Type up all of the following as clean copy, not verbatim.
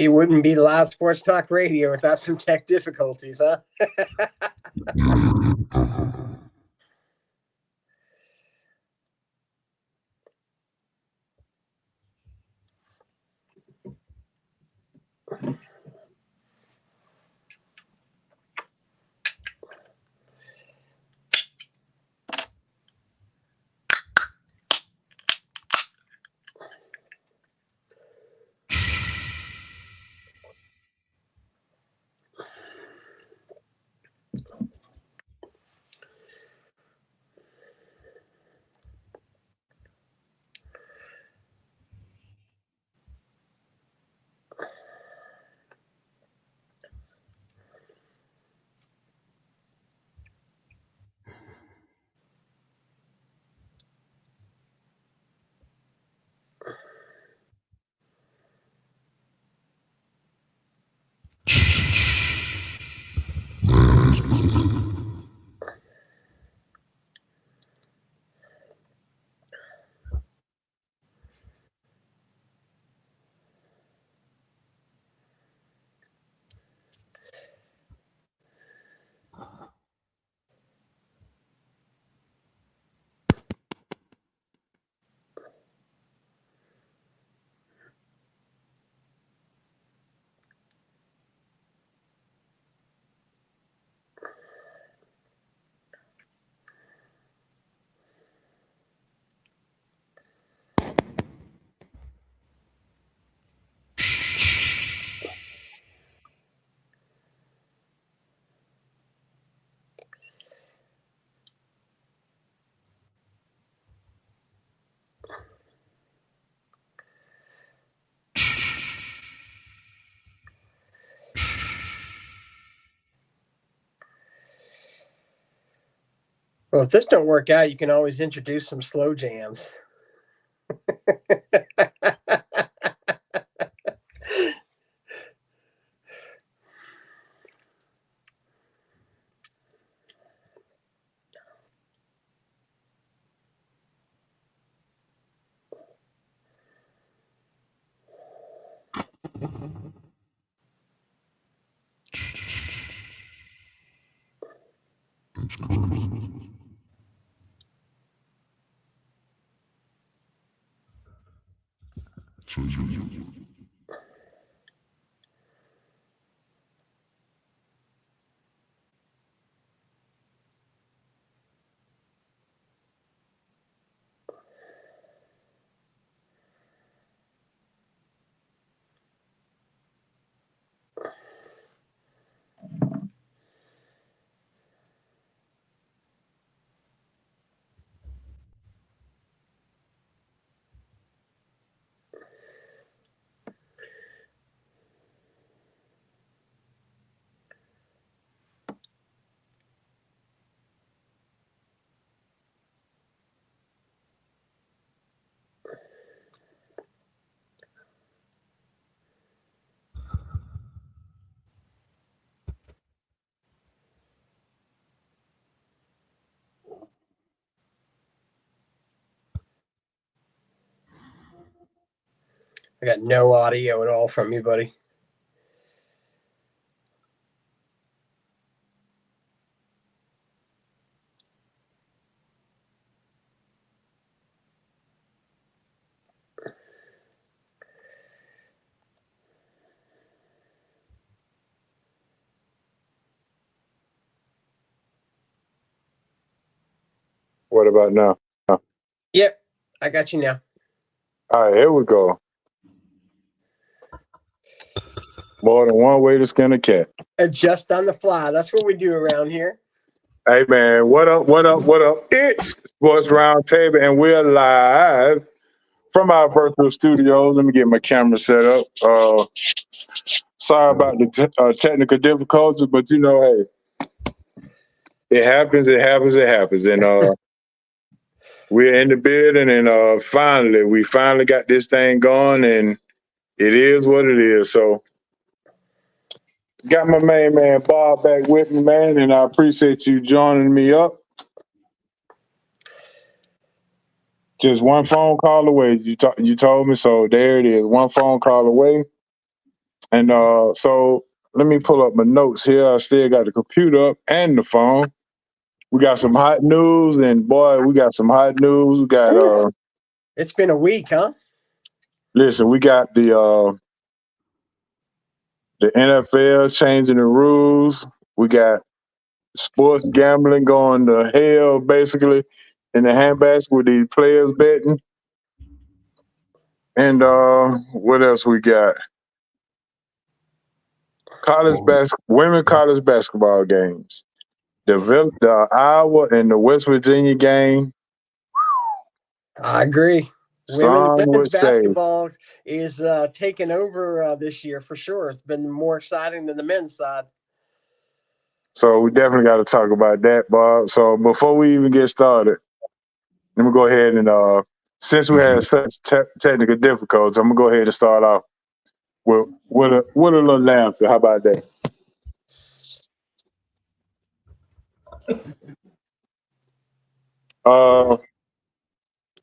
He wouldn't be Live Sports Talk Radio without some tech difficulties, huh? Well, if this don't work out, you can always introduce some slow jams. I got no audio at all from you, buddy. What about now? Yep, I got you now. All right, here we go. More than one way to skin a cat. Adjust on the fly. That's what we do around here. Hey, man, what up, what up, what up? It's Sports Roundtable, and we're live from our virtual studios. Let me get my camera set up. Sorry about the technical difficulties, but, you know, hey, it happens. And we're in the building, and we finally got this thing going, and it is what it is. So, got my main man Bob back with me, man, and I appreciate you joining me up. Just one phone call away. You told me, so there it is. One phone call away. And so let me pull up my notes here. I still got the computer up and the phone. We got some hot news, and boy, we got some hot news. We got Ooh, it's been a week, huh? listen, we got the NFL changing the rules. We got sports gambling going to hell, basically, in the handbasket with these players betting. And what else we got? Women college basketball games. The Iowa and the West Virginia game. I agree. Some Women's would say. basketball is taking over this year for sure. It's been more exciting than the men's side. So we definitely got to talk about that, Bob. So before we even get started, let me go ahead and since we had such technical difficulties, I'm gonna go ahead and start off with a little answer. How about that?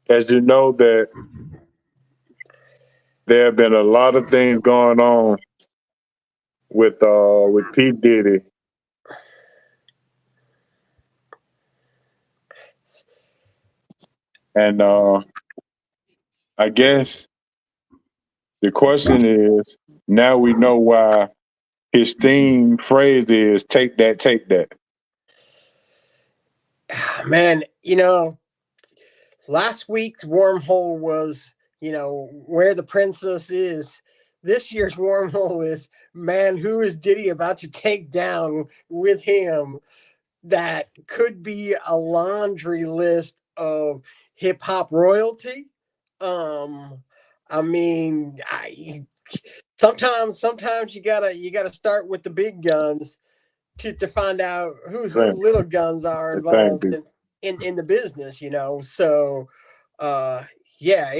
As you know that there have been a lot of things going on with P Diddy, and I guess the question is, now we know why his theme phrase is "Take that, take that." Man, last week's wormhole was, where the princess is. This year's wormhole is, man, who is Diddy about to take down with him? That could be a laundry list of hip hop royalty. Um, I mean, sometimes you gotta start with the big guns to find out who the Thank, little guns are thank involved you. in the business. So uh, yeah,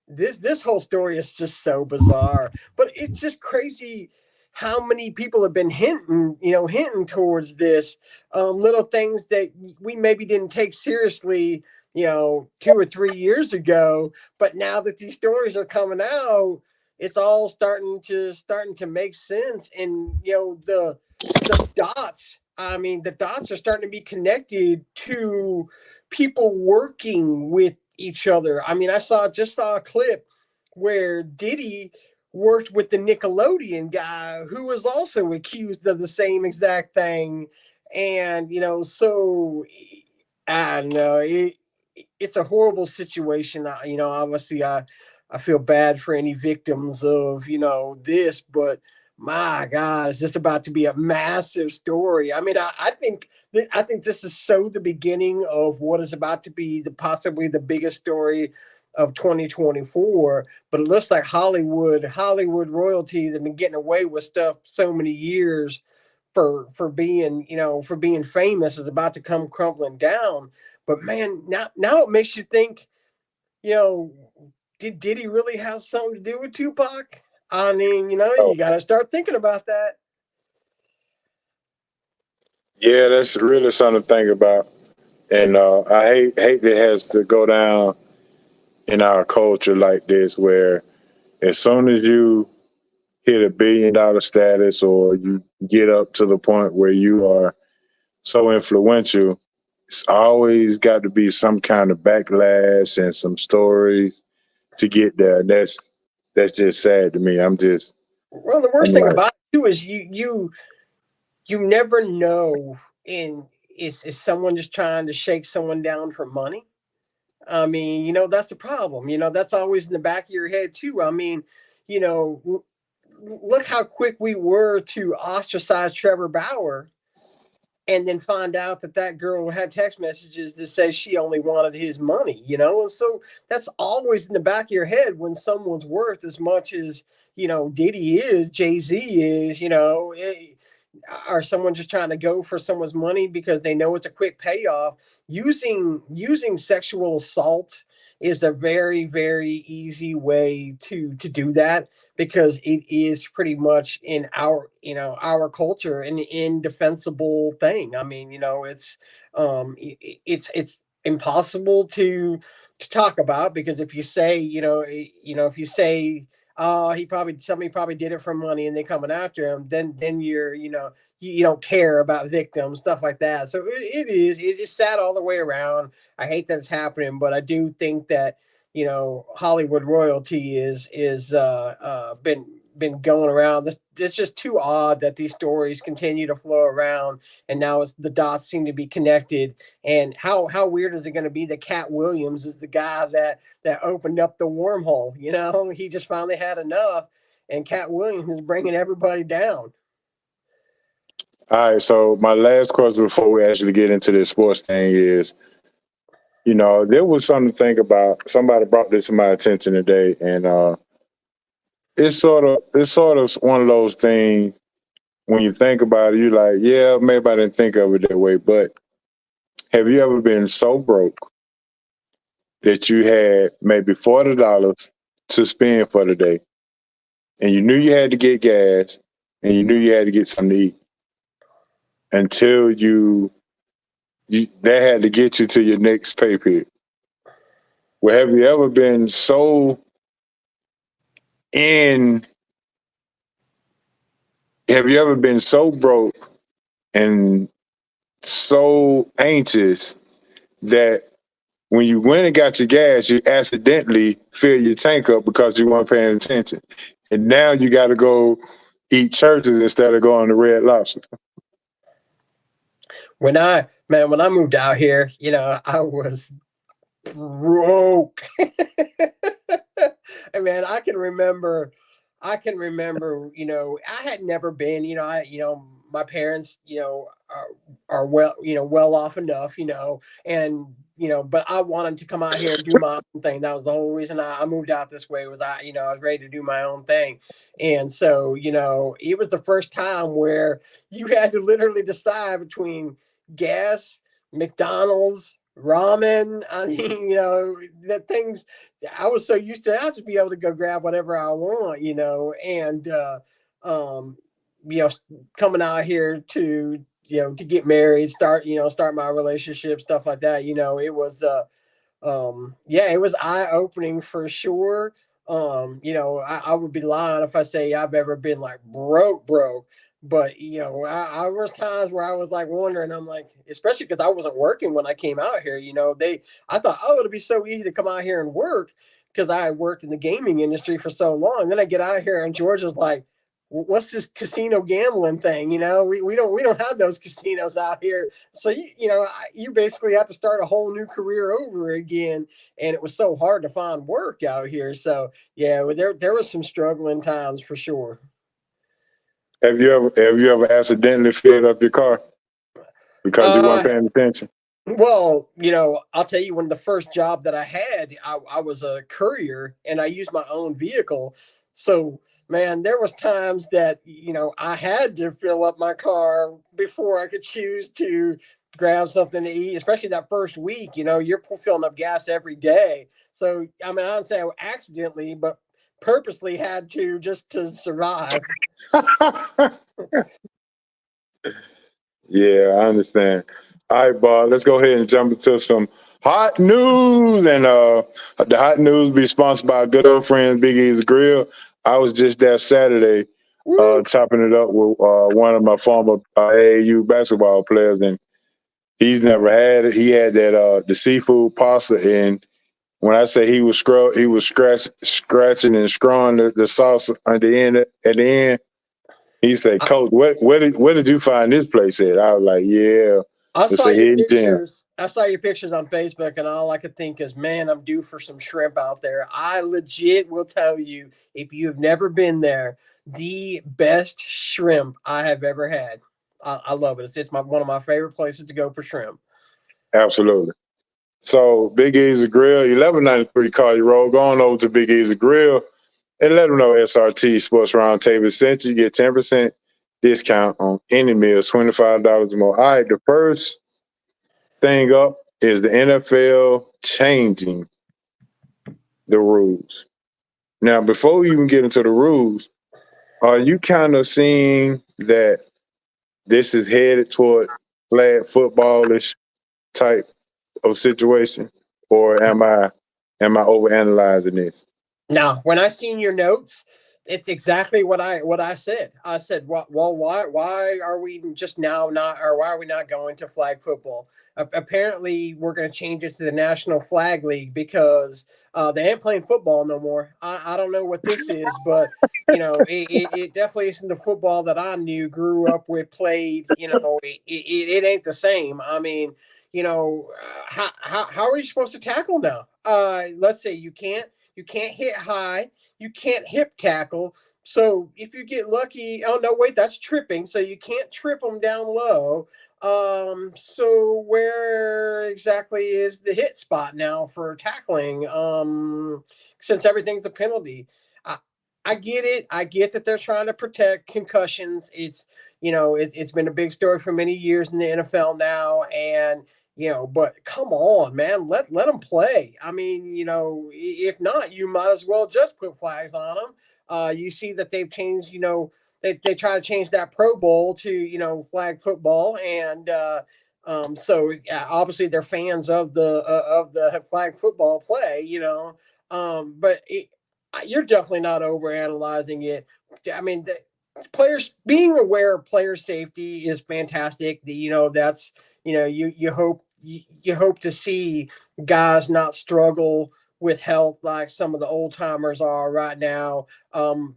this whole story is just so bizarre, but it's just crazy how many people have been hinting towards this, little things that we maybe didn't take seriously, 2 or 3 years ago, but now that these stories are coming out, it's all starting to make sense. And the dots, I mean, the dots are starting to be connected to people working with each other. I mean, just saw a clip where Diddy worked with the Nickelodeon guy who was also accused of the same exact thing. And, so I don't know. It's a horrible situation. Obviously, I feel bad for any victims of, this, but my God, is this about to be a massive story? I mean, I think this is so the beginning of what is about to be possibly the biggest story of 2024. But it looks like Hollywood royalty, they've been getting away with stuff so many years for being famous, is about to come crumbling down. But man, now it makes you think, you know, did he really have something to do with Tupac? I mean, Oh, you got to start thinking about that. yeah, that's really something to think about. And I hate that it has to go down in our culture like this, where as soon as you hit $1 billion status or you get up to the point where you are so influential, it's always got to be some kind of backlash and some stories to get there. That's just sad to me. Well, the worst I'm thing like, about it too is you never know. In Is someone just trying to shake someone down for money? I mean, that's the problem. That's always in the back of your head too. I mean, you know, look how quick we were to ostracize Trevor Bauer, and then find out that girl had text messages that say she only wanted his money. And so that's always in the back of your head when someone's worth as much as Diddy is, Jay-Z is, or someone just trying to go for someone's money because they know it's a quick payoff. Using sexual assault is a very, very easy way to do that, because it is pretty much in our culture an indefensible thing. I mean, it's impossible to talk about, because if you say, if you say oh, somebody probably did it for money and they're coming after him, then you're, you don't care about victims, stuff like that. So it's sad all the way around. I hate that it's happening, but I do think that, Hollywood royalty is been going around. It's just too odd that these stories continue to flow around, and now the dots seem to be connected. And how weird is it going to be that Cat Williams is the guy that opened up the wormhole? He just finally had enough, and Cat Williams is bringing everybody down. All right, so my last question before we actually get into this sports thing is, there was something to think about. Somebody brought this to my attention today, and it's sort of one of those things. When you think about it, you're like, yeah, maybe I didn't think of it that way. But have you ever been so broke that you had maybe $40 to spend for the day, and you knew you had to get gas, and you knew you had to get something to eat, until that had to get you to your next pay period? Well, have you ever been so in? Have you ever been so broke and so anxious that when you went and got your gas, you accidentally filled your tank up because you weren't paying attention, and now you got to go eat churches instead of going to Red Lobster? When I moved out here, I was broke. And man, I can remember, I had never been, my parents, are well, well off enough, and but I wanted to come out here and do my own thing. That was the whole reason I moved out this way. Was I was ready to do my own thing. And so, it was the first time where you had to literally decide between gas, McDonald's, ramen. I mean, the things I was so used to. I just be able to go grab whatever I want, and um, you know, coming out here to to get married, start my relationship, stuff like that. It was yeah, it was eye opening for sure. I would be lying if I say I've ever been like broke. But I was times where I was like wondering. I'm like, especially because I wasn't working when I came out here. I thought, oh, it'll be so easy to come out here and work because I had worked in the gaming industry for so long. Then I get out here and Georgia's like, what's this casino gambling thing? We don't have those casinos out here. So you basically have to start a whole new career over again, and it was so hard to find work out here. So yeah, there was some struggling times for sure. Have you ever accidentally filled up your car because you weren't Uh, paying attention? well, I'll tell you, when the first job that I had, I was a courier and I used my own vehicle. So, man, there was times that, I had to fill up my car before I could choose to grab something to eat, especially that first week. You're filling up gas every day. So, I mean, I don't say I accidentally, but purposely had to just to survive. Yeah, I understand. All right, Bob, let's go ahead and jump into some hot news. And the hot news be sponsored by our good old friends, Big Easy Grill. I was just there Saturday Woo! chopping it up with one of my former AAU basketball players, and he's never had it. He had that the seafood pasta, and when I say he was scratching and scrawling the sauce at the end. He said, "Coach, where did you find this place at?" I was like, "Yeah, I it's saw a your hidden gem." pictures. I saw your pictures on Facebook, and all I could think is, man, I'm due for some shrimp out there. I legit will tell you, if you've never been there, the best shrimp I have ever had. I love it. It's one of my favorite places to go for shrimp. Absolutely. So Big Easy Grill, 1193 Collier Road. Going over to Big Easy Grill and let them know SRT Sports Roundtable sent you. Get 10% discount on any meal, $25 or more. All right, the first thing up is the NFL changing the rules. Now, before we even get into the rules, are you kind of seeing that this is headed toward flag footballish type of situation, or am I overanalyzing this? Now, when I seen your notes, it's exactly what I said. I said, well, why are we just now not, or why are we not going to flag football? Apparently, we're going to change it to the National Flag League because they ain't playing football no more. I don't know what this is, but it definitely isn't the football that I knew, grew up with, played. It ain't the same. I mean, how are you supposed to tackle now? Let's say you can't hit high. You can't hip tackle. So if you get lucky, oh no, wait, that's tripping. So you can't trip them down low. So where exactly is the hit spot now for tackling? Since everything's a penalty. I, I get it. I get that they're trying to protect concussions. It's been a big story for many years in the NFL now, and but come on, man, let them play. I mean, if not, you might as well just put flags on them. You see that they've changed. They try to change that Pro Bowl to flag football, and so yeah, obviously they're fans of the flag football play. But you're definitely not over analyzing it. I mean, players being aware of player safety is fantastic. That's you hope to see guys not struggle with health like some of the old timers are right now. And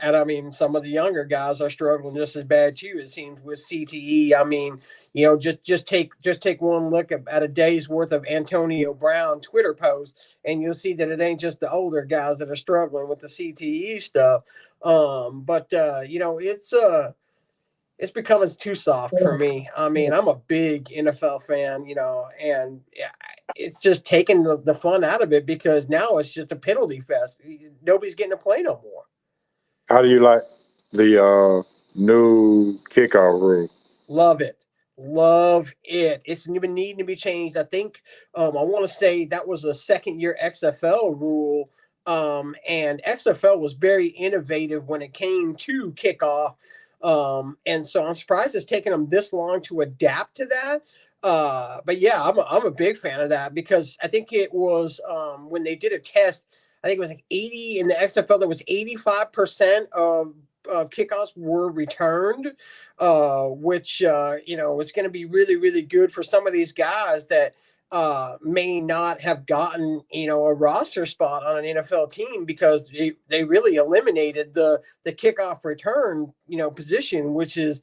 I mean, some of the younger guys are struggling just as bad too. It seems with CTE. I mean, just take one look at a day's worth of Antonio Brown Twitter posts, and you'll see that it ain't just the older guys that are struggling with the CTE stuff. But it's becoming too soft for me. I mean, I'm a big NFL fan, and yeah, it's just taking the fun out of it because now it's just a penalty fest. Nobody's getting to play no more. How do you like the new kickoff rule? Love it. Love it. It's even needing to be changed. I think I want to say that was a second year XFL rule. And XFL was very innovative when it came to kickoff. And so I'm surprised it's taken them this long to adapt to that. But yeah, I'm a big fan of that because I think it was when they did a test, I think it was like 80 in the XFL, there was 85% of kickoffs were returned, which it's going to be really, really good for some of these guys that may not have gotten a roster spot on an NFL team because they really eliminated the kickoff return position, which is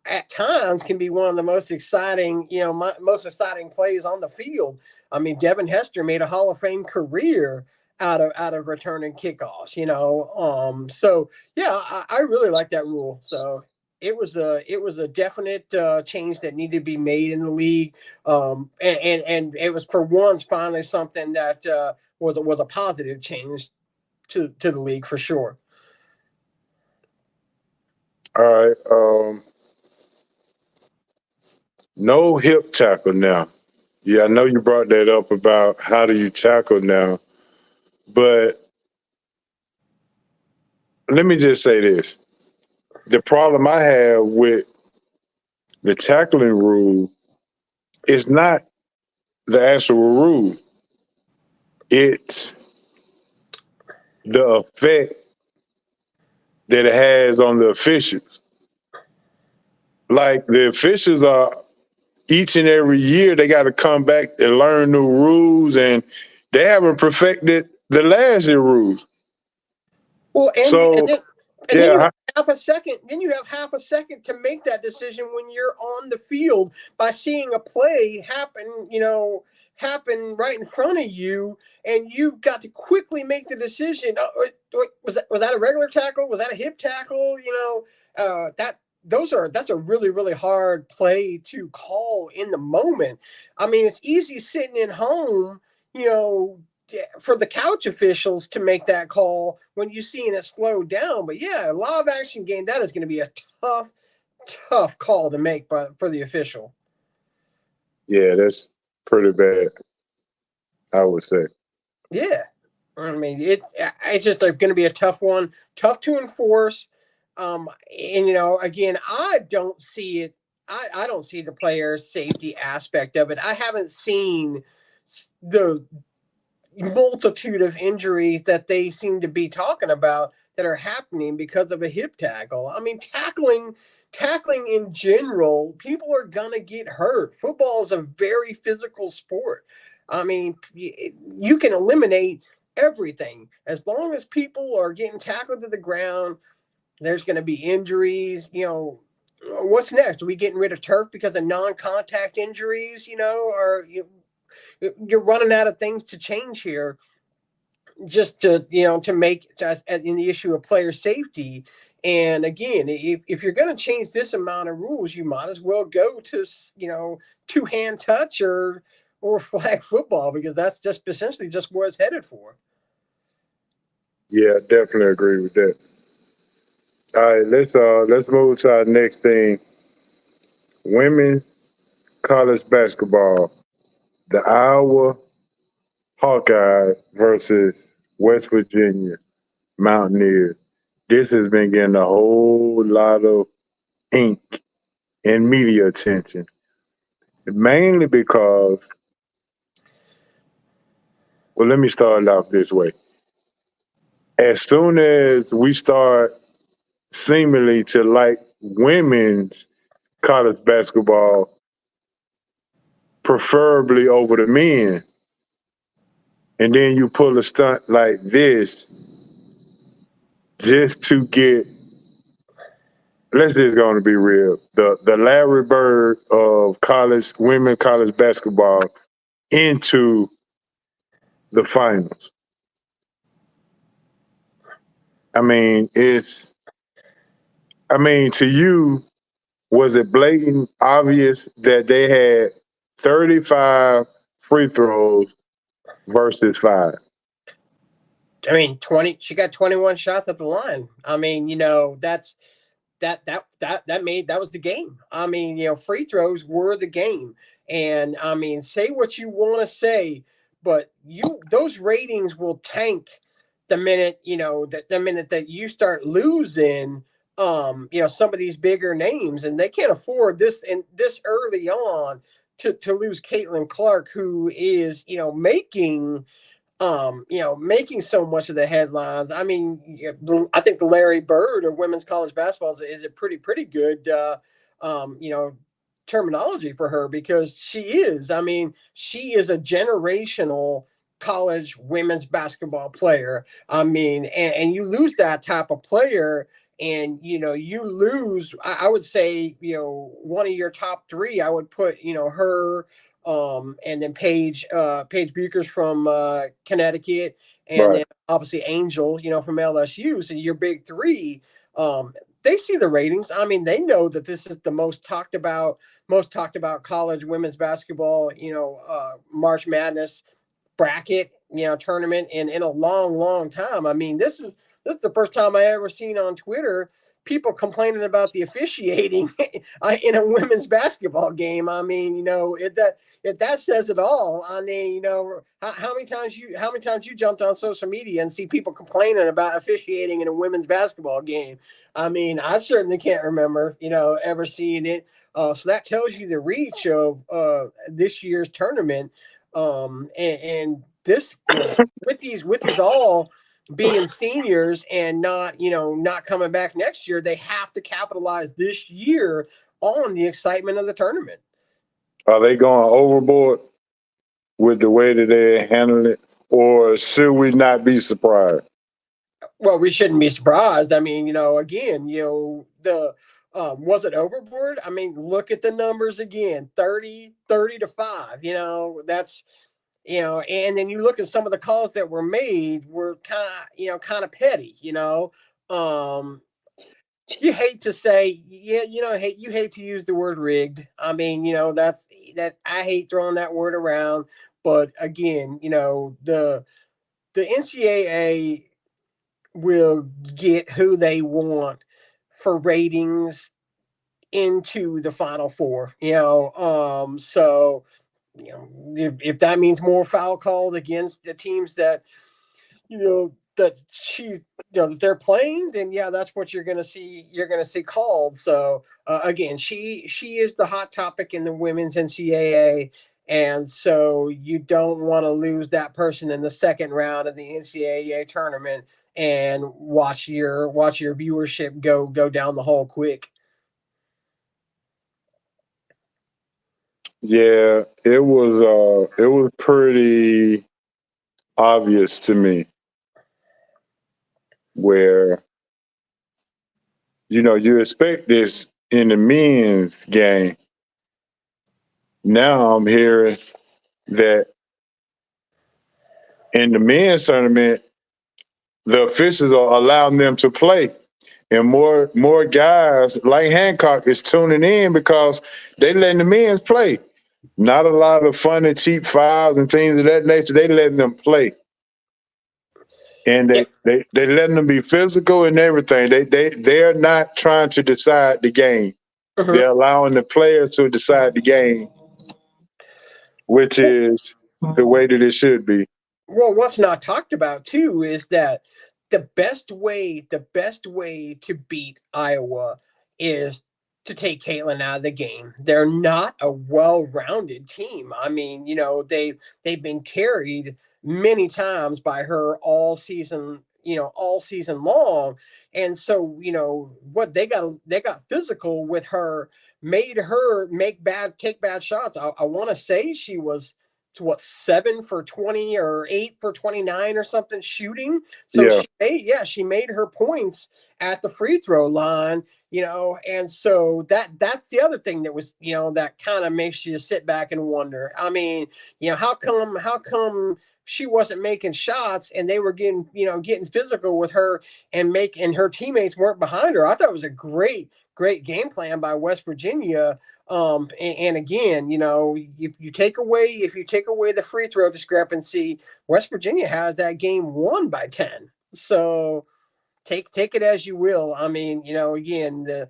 at times can be one of the most exciting most exciting plays on the field. I mean, Devin Hester made a Hall of Fame career out of returning kickoffs. So yeah, I really like that rule. So it was a definite change that needed to be made in the league, and it was for once finally something that was a positive change to the league for sure. All right. No hip tackle now. Yeah, I know you brought that up about how do you tackle now, but let me just say this. The problem I have with the tackling rule is not the actual rule. It's the effect that it has on the officials. Like the officials are each and every year they got to come back and learn new rules, and they haven't perfected the last year rules. Well, So and then you yeah, have half a second. Then you have half a second to make that decision when you're on the field by seeing a play happen. Happen right in front of you, and you've got to quickly make the decision. Was that a regular tackle? Was that a hip tackle? That's a really, really hard play to call in the moment. I mean, it's easy sitting in home, you know, for the couch officials to make that call when you're seeing it slow down. But yeah, a live action game, that is going to be a tough, tough call to make for the official. yeah, that's pretty bad, I would say. Yeah. I mean, it's just going to be a tough one, tough to enforce. And again, I don't see it. I don't see the player safety aspect of it. I haven't seen the multitude of injuries that they seem to be talking about that are happening because of a hip tackle. I mean, tackling in general, people are gonna get hurt. Football is a very physical sport. I mean, you can eliminate everything as long as people are getting tackled to the ground. There's going to be injuries. What's next? Are we getting rid of turf because of non-contact injuries? Or you're running out of things to change here, just to make just in the issue of player safety. And again, if you're going to change this amount of rules, you might as well go to two-hand touch or flag football, because that's just essentially just where it's headed for. Yeah, definitely agree with that. All right, let's move to our next thing. Women college basketball. The Iowa Hawkeyes versus West Virginia Mountaineers. This has been getting a whole lot of ink and media attention, mainly because, well, let me start it off this way. As soon as we start seemingly to like women's college basketball, preferably over the men, and then you pull a stunt like this just to get, let's just going to be real, the Larry Bird of women college basketball into the finals. I mean, to you, was it blatant obvious that they had 35 free throws versus 5? I mean, 20. She got 21 shots at the line. I mean, that was the game. I mean, free throws were the game. And I mean, say what you want to say, but those ratings will tank the minute that you start losing some of these bigger names, and they can't afford this early on to lose Caitlin Clark, who is making so much of the headlines. I mean, I think the Larry Bird of women's college basketball is a pretty good, terminology for her, because she is a generational college women's basketball player. I mean, and you lose that type of player, and you lose, I would say, one of your top three. I would put her, and then Paige Buchers from Connecticut, and Right. then obviously Angel, from LSU. So your big three, they see the ratings. I mean, they know that this is the most talked about college women's basketball, March Madness bracket, tournament in a long time. I mean, this is the first time I ever seen on Twitter people complaining about the officiating in a women's basketball game. I mean, if that says it all. I mean, how many times you jumped on social media and see people complaining about officiating in a women's basketball game? I mean, I certainly can't remember, ever seeing it. So that tells you the reach of this year's tournament. And this, with these all being seniors and not coming back next year, they have to capitalize this year on the excitement of the tournament. Are they going overboard with the way that they handle it, or should we not be surprised? Well, we shouldn't be surprised. I mean, again, the was it overboard? I mean, look at the numbers again. 30 to 5. That's and then you look at some of the calls that were made were kind of petty. You hate to say, yeah, you hate to use the word rigged. I mean, that I hate throwing that word around, but again, the NCAA will get who they want for ratings into the Final Four. So if that means more foul called against the teams that that they're playing, then yeah, that's what you're gonna see. You're gonna see called. So again, she is the hot topic in the women's NCAA, And so you don't want to lose that person in the second round of the NCAA tournament and watch your viewership go down the hole quick. Yeah, it was pretty obvious to me where you expect this in the men's game. Now I'm hearing that in the men's tournament, the officials are allowing them to play. And more guys like Hancock is tuning in because they letting the men's play. Not a lot of fun and cheap fouls and things of that nature. They letting them play. And Yeah. they letting them be physical and everything. They're not trying to decide the game. They're allowing the players to decide the game, which is the way that it should be. Well, what's not talked about too is that the best way to beat Iowa is to take Caitlin out of the game. They're not a well-rounded team. I mean, they've been carried many times by her all season, all season long. And so, what they got physical with her, made her take bad shots. I want to say she was to what, 7 for 20 or 8 for 29 or something shooting. So Yeah. she made her points at the free throw line, and so that's the other thing that was, that kind of makes you sit back and wonder. I mean, how come she wasn't making shots and they were getting physical with her and her teammates weren't behind her. I thought it was a great game plan by West Virginia. And again, if you take away the free throw discrepancy, West Virginia has that game won by 10. So take it as you will. I mean, again, the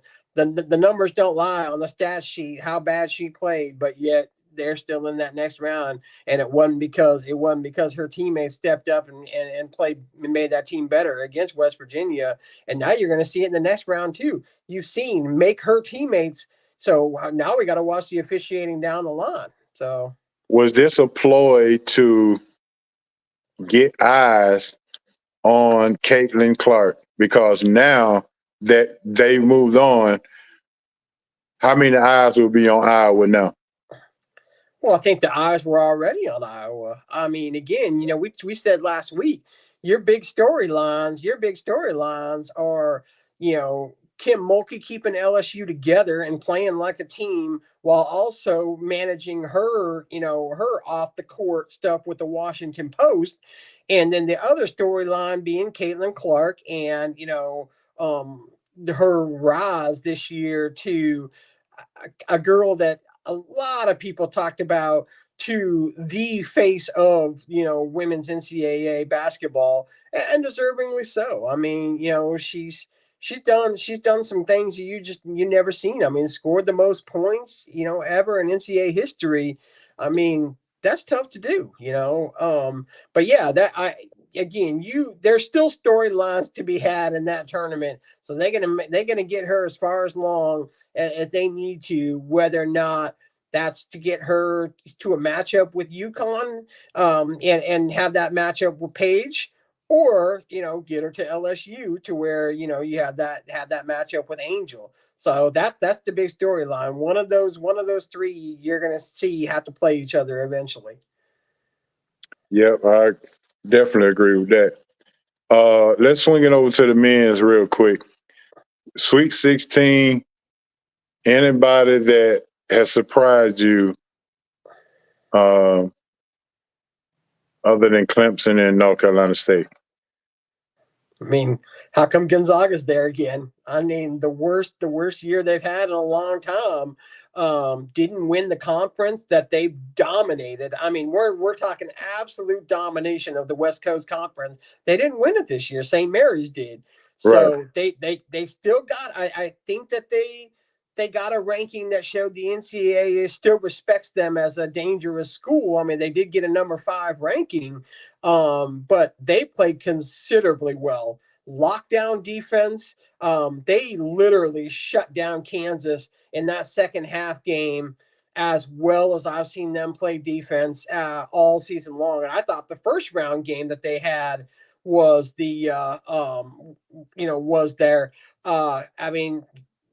numbers don't lie on the stat sheet how bad she played, but yet they're still in that next round, and it wasn't because her teammates stepped up and played and made that team better against West Virginia. And now you're going to see it in the next round too. You've seen make her teammates. So now we got to watch the officiating down the line. So Was this a ploy to get eyes on Caitlin Clark? Because now that they moved on, how many eyes will be on Iowa now? Well, I think the eyes were already on Iowa. I mean, again, we said last week, your big storylines are, Kim Mulkey keeping LSU together and playing like a team while also managing her off the court stuff with the Washington Post. And then the other storyline being Caitlin Clark and, her rise this year to a girl that a lot of people talked about to the face of women's NCAA basketball, and deservingly so. I mean, she's done some things you never seen. I mean, scored the most points ever in NCAA history. I mean, that's tough to do. But yeah, that I again, there's still storylines to be had in that tournament, so they're gonna get her as far as long as they need to, whether or not that's to get her to a matchup with UConn, and have that matchup with Page, or get her to LSU to where you have that matchup with Angel. So that's the big storyline. One of those three you're gonna see have to play each other eventually. Yep, I definitely agree with that. Let's swing it over to the men's real quick. Sweet 16, anybody that has surprised you other than Clemson and North Carolina State? I mean, how come Gonzaga's there again? I mean, the worst year they've had in a long time. Didn't win the conference that they dominated. I mean, we're talking absolute domination of the West Coast Conference. They didn't win it this year. St. Mary's did. Right. So they still got. I think that they got a ranking that showed the NCAA still respects them as a dangerous school. I mean, they did get a number 5 ranking, but they played considerably well. Lockdown defense. They literally shut down Kansas in that second half game as well as I've seen them play defense all season long. And I thought the first round game that they had was was there. I mean,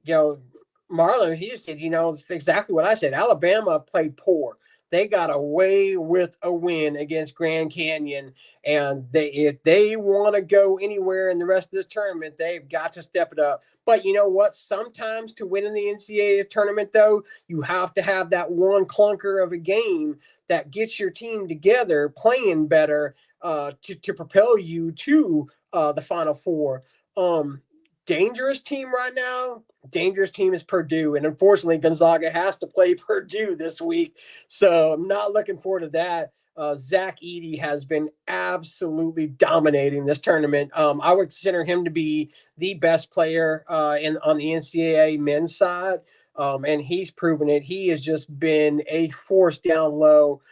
Marlon, he just said, it's exactly what I said. Alabama played poor. They got away with a win against Grand Canyon, and if they want to go anywhere in the rest of this tournament, they've got to step it up. But you know what? Sometimes to win in the NCAA tournament, though, you have to have that one clunker of a game that gets your team together, playing better to propel you to the Final Four. Dangerous team right now. Dangerous team is Purdue, and unfortunately, Gonzaga has to play Purdue this week. So I'm not looking forward to that. Zach Edey has been absolutely dominating this tournament. I would consider him to be the best player on the NCAA men's side, and he's proven it. He has just been a force down low,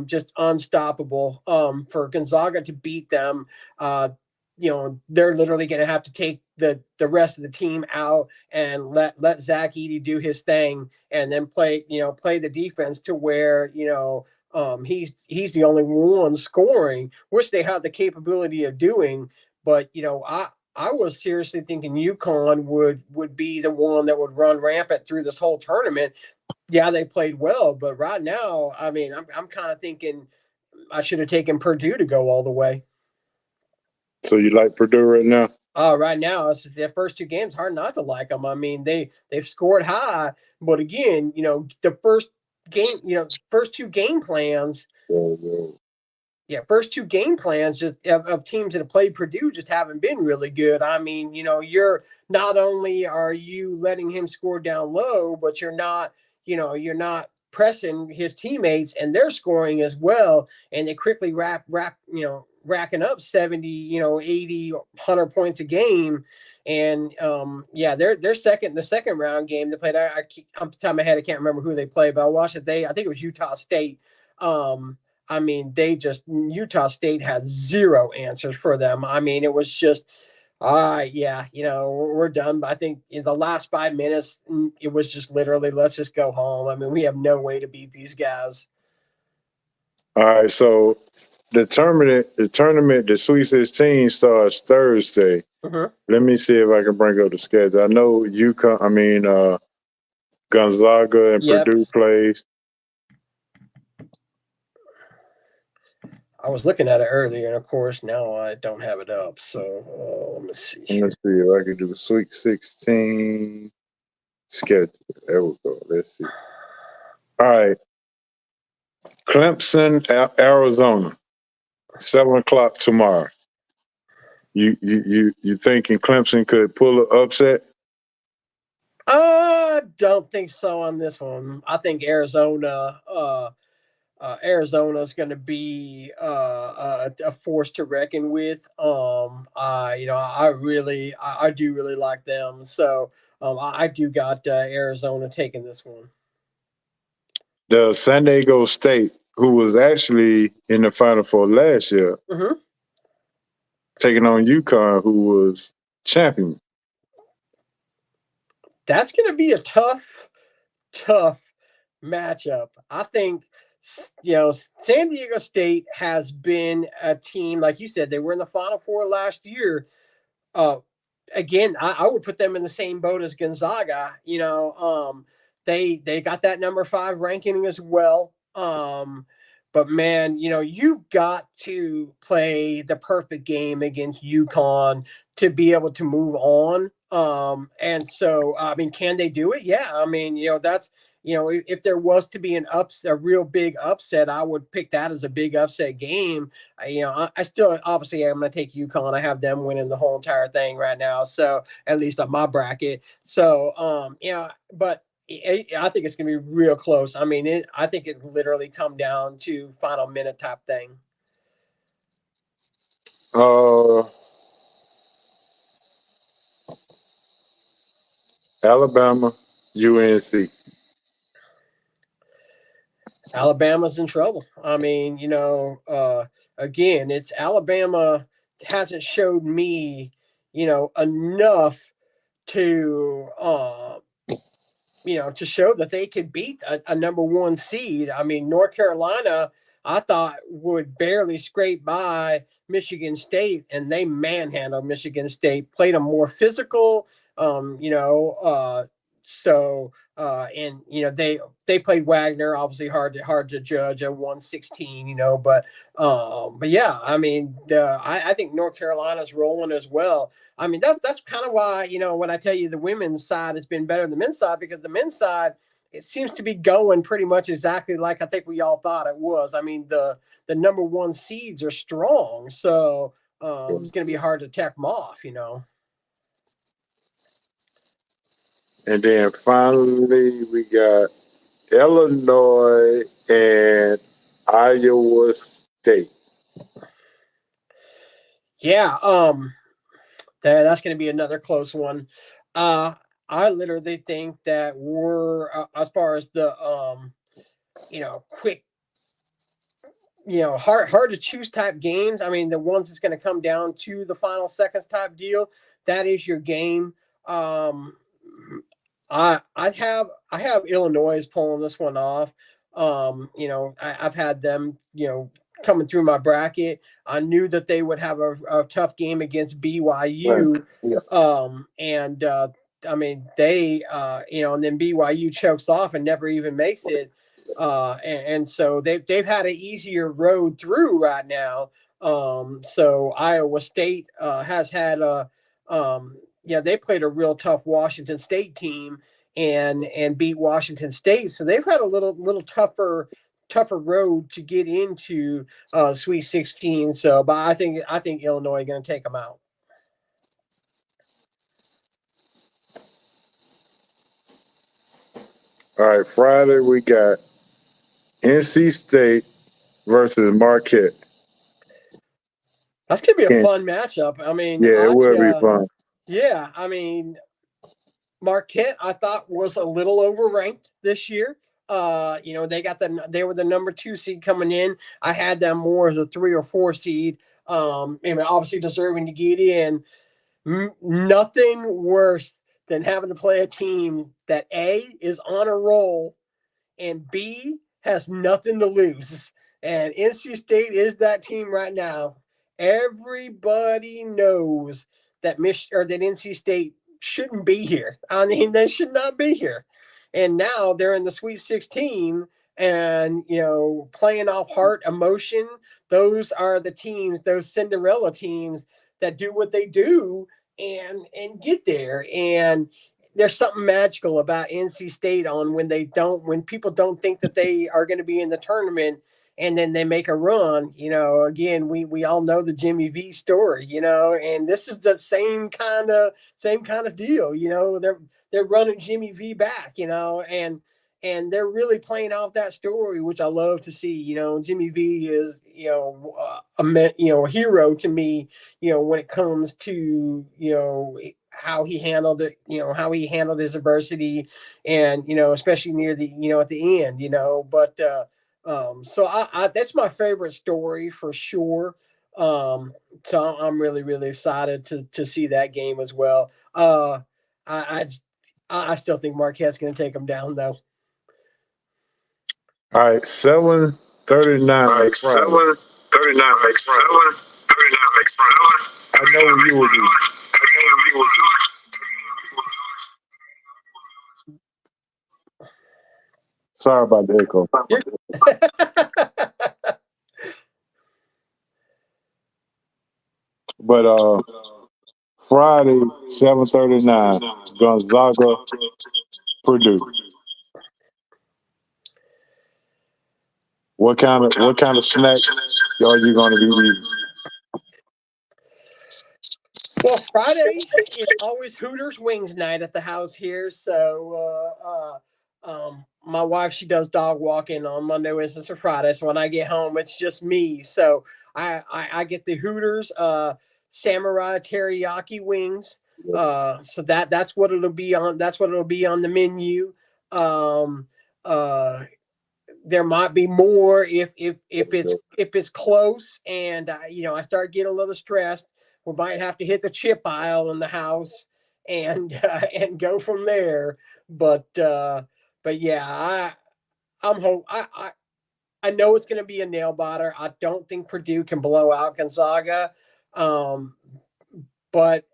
just unstoppable. For Gonzaga to beat them, they're literally going to have to take the rest of the team out and let Zach Edey do his thing, and then play the defense to where he's the only one scoring, which they have the capability of doing. But I was seriously thinking UConn would be the one that would run rampant through this whole tournament. Yeah, they played well, but right now, I mean, I'm kind of thinking I should have taken Purdue to go all the way. So you like Purdue right now? Right now, it's their first two games. Hard not to like them. I mean, they've scored high, but again, the first game, first two game plans. First two game plans of teams that have played Purdue just haven't been really good. I mean, you're not only are you letting him score down low, but you're not pressing his teammates, and they're scoring as well, and they quickly racking up 70, 80, 100 points a game. And they're second, the second round game they played. I'm off the top of my head, I can't remember who they played, but I watched it. I think it was Utah State. I mean, Utah State had zero answers for them. I mean, it was just, we're done. But I think in the last 5 minutes, it was just literally, let's just go home. I mean, we have no way to beat these guys. All right, so the tournament, the Sweet 16 starts Thursday. Mm-hmm. Let me see if I can bring up the schedule. I know Gonzaga and Purdue plays. I was looking at it earlier, and of course, now I don't have it up. So let me see. Let's see if I can do a Sweet 16 schedule. There we go. Let's see. All right. Clemson, Arizona, 7:00 tomorrow. You thinking Clemson could pull an upset? I don't think so on this one. I think Arizona is going to be a force to reckon with. I do really like them. So I do got Arizona taking this one. The San Diego State, who was actually in the Final Four last year, taking on UConn, who was champion. That's going to be a tough matchup. I think, San Diego State has been a team, like you said, they were in the Final Four last year. Again, I would put them in the same boat as Gonzaga. They got that number 5 ranking as well. But man, you've got to play the perfect game against UConn to be able to move on. And so, I mean, can they do it? Yeah. I mean, that's, if there was to be a real big upset, I would pick that as a big upset game. I still, obviously, I'm going to take UConn. I have them winning the whole entire thing right now. So at least on my bracket. So, but I think it's going to be real close. I mean, I think it literally come down to final minute type thing. Alabama, UNC. Alabama's in trouble. I mean, again, it's Alabama hasn't showed me, enough to, to show that they could beat a number one seed. I mean, North Carolina, I thought would barely scrape by Michigan State, and they manhandled Michigan State, played them more physical. So and they played Wagner, obviously hard to judge at 116, but yeah, I mean, I think North Carolina's rolling as well. I mean, that's kind of why, when I tell you the women's side has been better than the men's side, because the men's side, it seems to be going pretty much exactly like I think we all thought it was. I mean, the number one seeds are strong, so it's going to be hard to tap them off. And then finally, we got Illinois and Iowa State. Yeah, that's going to be another close one. I literally think that we're as far as the quick, hard to choose type games. I mean, the ones that's going to come down to the final seconds type deal. That is your game. I have Illinois pulling this one off. I've had them, coming through my bracket. I knew that they would have a tough game against BYU. Right. Yeah. And I mean, they, and then BYU chokes off and never even makes it. And so they've had an easier road through right now. So Iowa State has had they played a real tough Washington State team and beat Washington State. So they've had a little tougher road to get into Sweet 16. So, but I think Illinois is going to take them out. All right, Friday we got NC State versus Marquette. That's going to be a fun matchup. I mean, yeah, it will be fun. Yeah, I mean, Marquette, I thought was a little overranked this year. They were the number 2 seed coming in. I had them more as a 3 or 4 seed. Obviously deserving to get in. Nothing worse than having to play a team that A is on a roll and B has nothing to lose. And NC State is that team right now. Everybody knows that that NC State shouldn't be here. I mean, they should not be here. And now they're in the Sweet 16 and, playing off heart, emotion. Those are the teams, those Cinderella teams that do what they do and get there. And there's something magical about NC State when people don't think that they are going to be in the tournament and then they make a run. Again, we all know the Jimmy V story, and this is the same kind of deal. They're running Jimmy V back, and they're really playing off that story, which I love to see. Jimmy V is, a hero to me, when it comes to, how he handled it, how he handled his adversity and, especially near the, at the end, but, so I that's my favorite story for sure. So I'm really, really excited to see that game as well. I still think Marquette's going to take them down though. All right, 7:39. All right, 7:39 makes 7:39 makes 7. I know where you will be. Sorry about the echo. But Friday, 7:39, Gonzaga, Purdue. What kind of snacks are you going to be eating? Well, Friday is always Hooters wings night at the house here. So my wife, she does dog walking on Monday, Wednesdays, or Friday. So when I get home, it's just me. So I get the Hooters Samurai teriyaki wings. So that's what it'll be on. That's what it'll be on the menu. There might be more if it's close and I start getting a little stressed. We might have to hit the chip aisle in the house and and go from there. But yeah, I know it's going to be a nail biter. I don't think Purdue can blow out Gonzaga. Um, but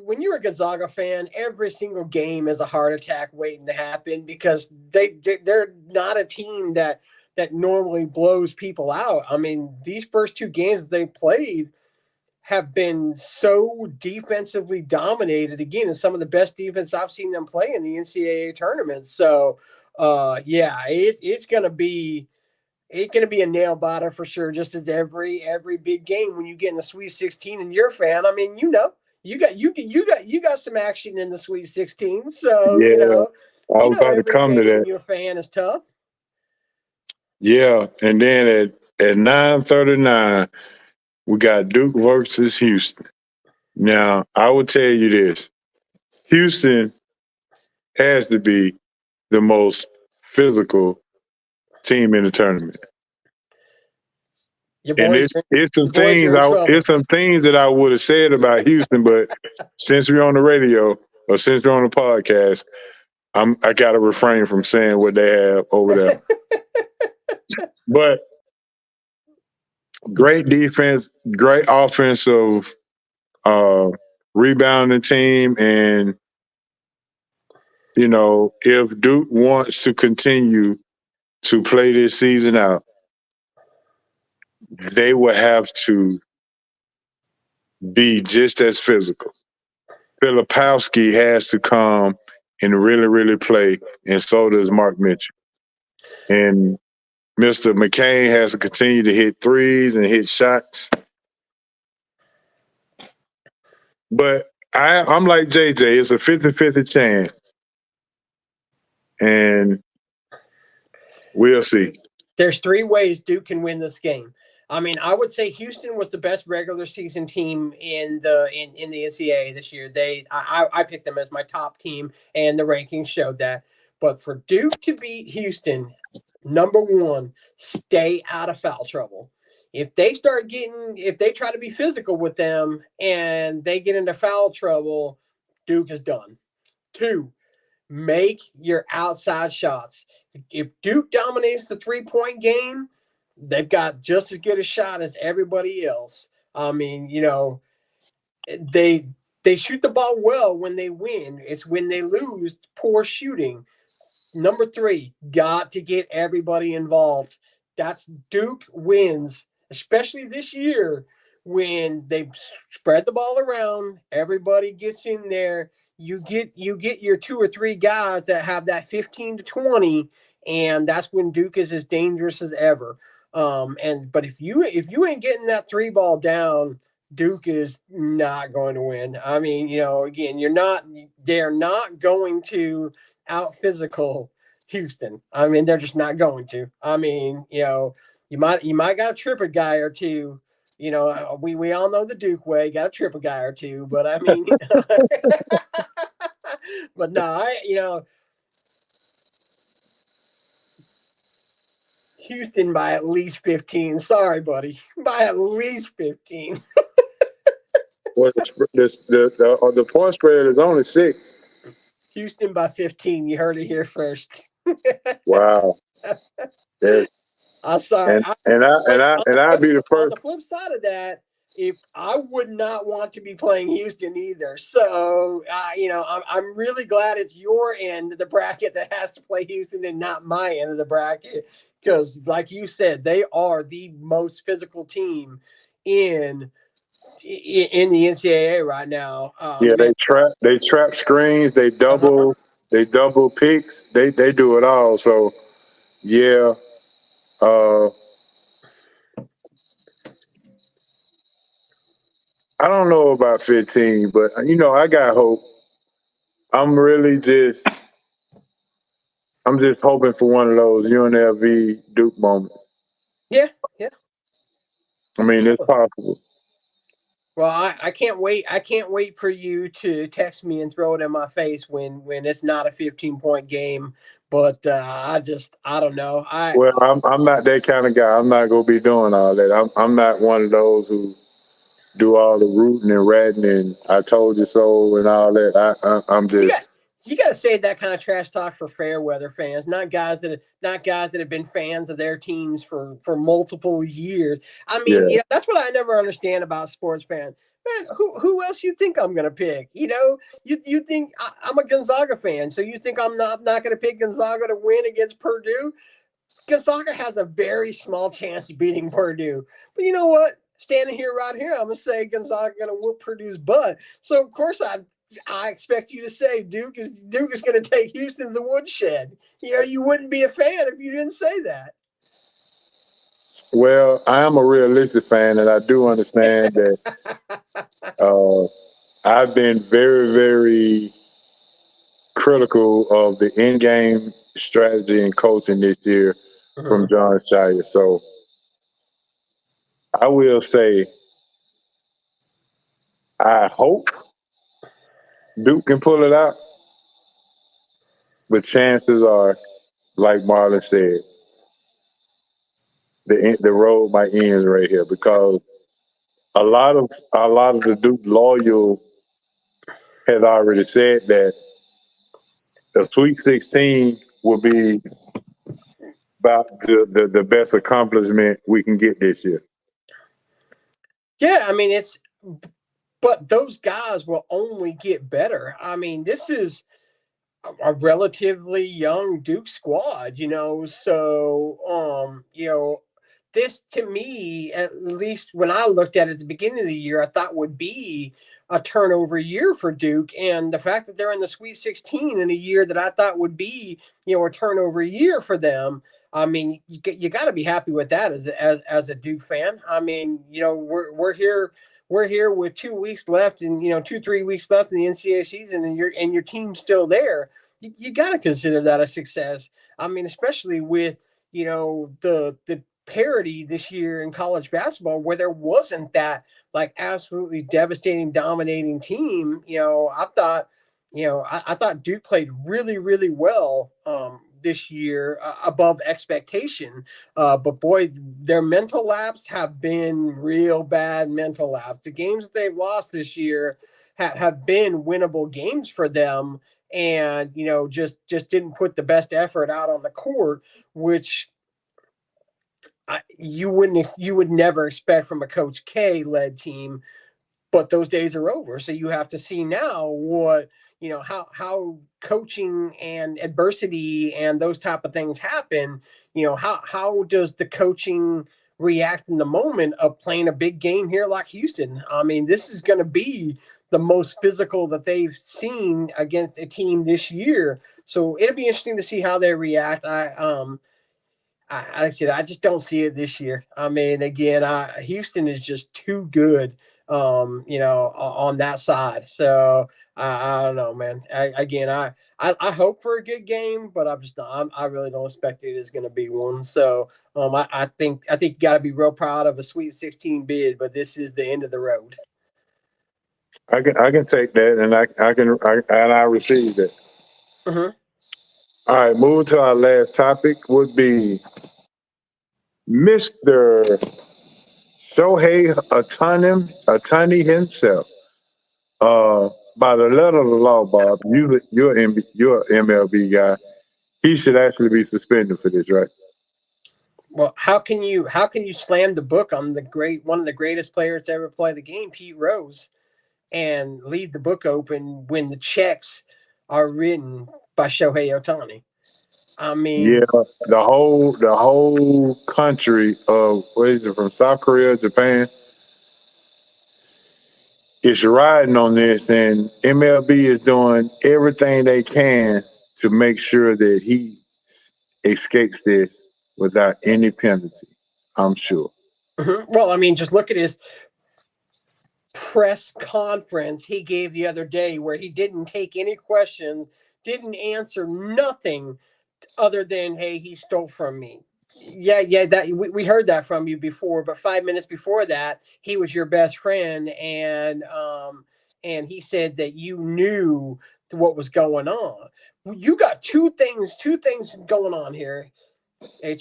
when you're a Gonzaga fan, every single game is a heart attack waiting to happen because they're not a team that normally blows people out. I mean, these first two games they played have been so defensively dominated. Again, it's some of the best defense I've seen them play in the NCAA tournament. So, yeah, it's gonna be a nail biter for sure. Just as every big game when you get in the Sweet 16 and you're a fan, I mean, you got some action in the Sweet 16. So Yeah, I was about to every come to game when that. you're a fan is tough. Yeah, and then at 9:39, we got Duke versus Houston. Now, I will tell you this: Houston has to be the most physical team in the tournament. And it's some things that I would have said about Houston, but since we're on the radio or since we're on the podcast, I got to refrain from saying what they have over there. But great defense, great offensive rebounding team, and if Duke wants to continue to play this season out, they will have to be just as physical. Filipowski has to come and really, really play, and so does Mark Mitchell. And Mr. McCain has to continue to hit threes and hit shots. But I'm like JJ, it's a 50-50 chance. And we'll see. There's three ways Duke can win this game. I mean, I would say Houston was the best regular season team in the NCAA this year. I picked them as my top team, and the rankings showed that. But for Duke to beat Houston, number one, stay out of foul trouble. If they try to be physical with them and they get into foul trouble, Duke is done. Two, make your outside shots. If Duke dominates the 3-point game, they've got just as good a shot as everybody else. I mean, they shoot the ball well when they win. It's when they lose, poor shooting. Number three, got to get everybody involved. That's Duke wins, especially this year when they spread the ball around. Everybody gets in there. You get your two or three guys that have that 15 to 20, and that's when Duke is as dangerous as ever. But if you ain't getting that three ball down, Duke is not going to win. I mean, again, they're not going to out physical Houston. I mean, they're just not going to. I mean, you might got to trip a guy or two. We all know the Duke way, got to trip a guy or two, but I mean, but no, Houston by at least 15. Sorry, buddy, by at least 15. Well, the point spread is only 6. Houston by 15. You heard it here first. Wow. Yeah. I'm sorry. I'd be the first. On the flip side of that, if I would not want to be playing Houston either. So, I'm really glad it's your end of the bracket that has to play Houston and not my end of the bracket. Because, like you said, they are the most physical team in the NCAA right now. They trap screens, they double picks, they do it all. So yeah. I don't know about 15, but I got hope. I'm just hoping for one of those UNLV Duke moments. Yeah. I mean, it's possible. Well, I can't wait. I can't wait for you to text me and throw it in my face when it's not a 15-point game. But I don't know. I'm not that kind of guy. I'm not gonna be doing all that. I'm not one of those who do all the rooting and ratting and I told you so and all that. I'm You got just you got to save that kind of trash talk for fair weather fans, not guys that have been fans of their teams for multiple years. I mean, yeah. that's what I never understand about sports fans. Man, who else you think I'm going to pick? You think I'm a Gonzaga fan, so you think I'm not going to pick Gonzaga to win against Purdue? Gonzaga has a very small chance of beating Purdue. But you know what? Standing here right here, I'm gonna say Gonzaga gonna whoop Purdue's butt. So of course I expect you to say Duke is gonna take Houston to the woodshed. You wouldn't be a fan if you didn't say that. Well, I am a realistic fan, and I do understand that uh, I've been very, very critical of the in-game strategy and coaching this year from Mhm. John Shire. So I will say I hope Duke can pull it out, but chances are, like Marlon said, the road might end right here because a lot of the Duke loyal has already said that the Sweet 16 will be about the best accomplishment we can get this year. Yeah, I mean but those guys will only get better. I mean, this is a relatively young Duke squad, So, this to me, at least when I looked at it at the beginning of the year, I thought would be a turnover year for Duke, and the fact that they're in the Sweet 16 in a year that I thought would be, a turnover year for them. I mean, you got to be happy with that as a Duke fan. I mean, we're here with 2 weeks left, and 2-3 weeks left in the NCAA season, and your team's still there. You got to consider that a success. I mean, especially with the parity this year in college basketball, where there wasn't that like absolutely devastating, dominating team. I thought Duke played really, really well this year, above expectation. But boy, their mental laps have been real bad mental laps. The games that they've lost this year have been winnable games for them, and just didn't put the best effort out on the court, which you would never expect from a Coach K led team. But those days are over. So you have to see now what how coaching and adversity and those type of things happen. How does the coaching react in the moment of playing a big game here like Houston? I mean, this is going to be the most physical that they've seen against a team this year. So it'll be interesting to see how they react. I said, I just don't see it this year. I mean, again, Houston is just too good, on that side. So I don't know, man. I hope for a good game, but I'm just not. I really don't expect it is going to be one. So I think you got to be real proud of a Sweet 16 bid, but this is the end of the road. I can take that, and I receive it. Mm-hmm. All right, moving to our last topic would be Mr. Shohei Atani himself. By the letter of the law, Bob, you're an MLB guy. He should actually be suspended for this, right? Well, how can you slam the book on one of the greatest players to ever play the game, Pete Rose, and leave the book open when the checks are written by Shohei Otani? I Yeah, mean, the whole country of what is it from South Korea, Japan, is riding on this, and MLB is doing everything they can to make sure that he escapes this without any penalty. I'm sure. well, I mean, just look at his press conference he gave the other day, where he didn't take any questions, didn't answer nothing other than, "Hey, he stole from me." Yeah, that we heard that from you before, but 5 minutes before that, he was your best friend, and he said that you knew what was going on. You got two things going on here.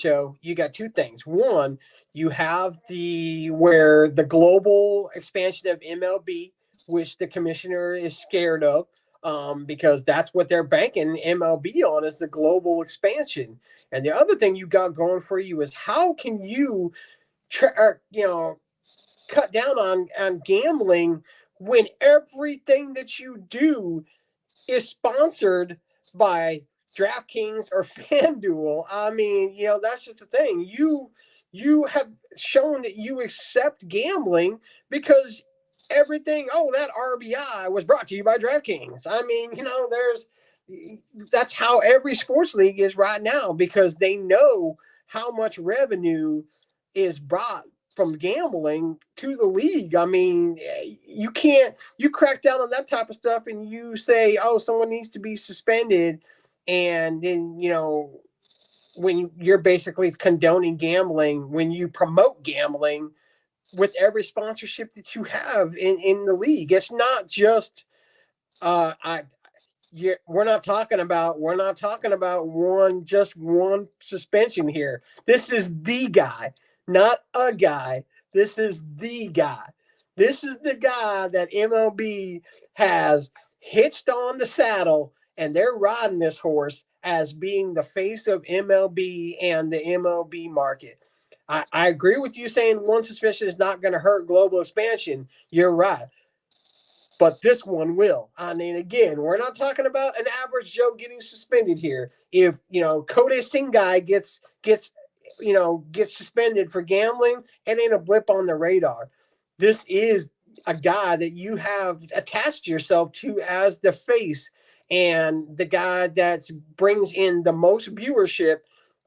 HO, you got two things. One, you have where the global expansion of MLB, which the commissioner is scared of, because that's what they're banking MLB on, is the global expansion. And the other thing you got going for you is, how can you, cut down on gambling when everything that you do is sponsored by DraftKings or FanDuel. I mean, that's just the thing. You have shown that you accept gambling because everything. Oh, that RBI was brought to you by DraftKings. I mean, that's how every sports league is right now, because they know how much revenue is brought from gambling to the league. I mean, you crack down on that type of stuff and you say, oh, someone needs to be suspended. And then, when you're basically condoning gambling, when you promote gambling with every sponsorship that you have in the league. It's not just, we're not talking about one suspension here. This is the guy, not a guy. This is the guy. This is the guy that MLB has hitched on the saddle, and they're riding this horse as being the face of MLB and the MLB market. I agree with you saying one suspension is not going to hurt global expansion. You're right. But this one will. I mean, again, we're not talking about an average Joe getting suspended here. If Kodai Sengai gets suspended for gambling, it ain't a blip on the radar. This is a guy that you have attached yourself to as the face and the guy that brings in the most viewership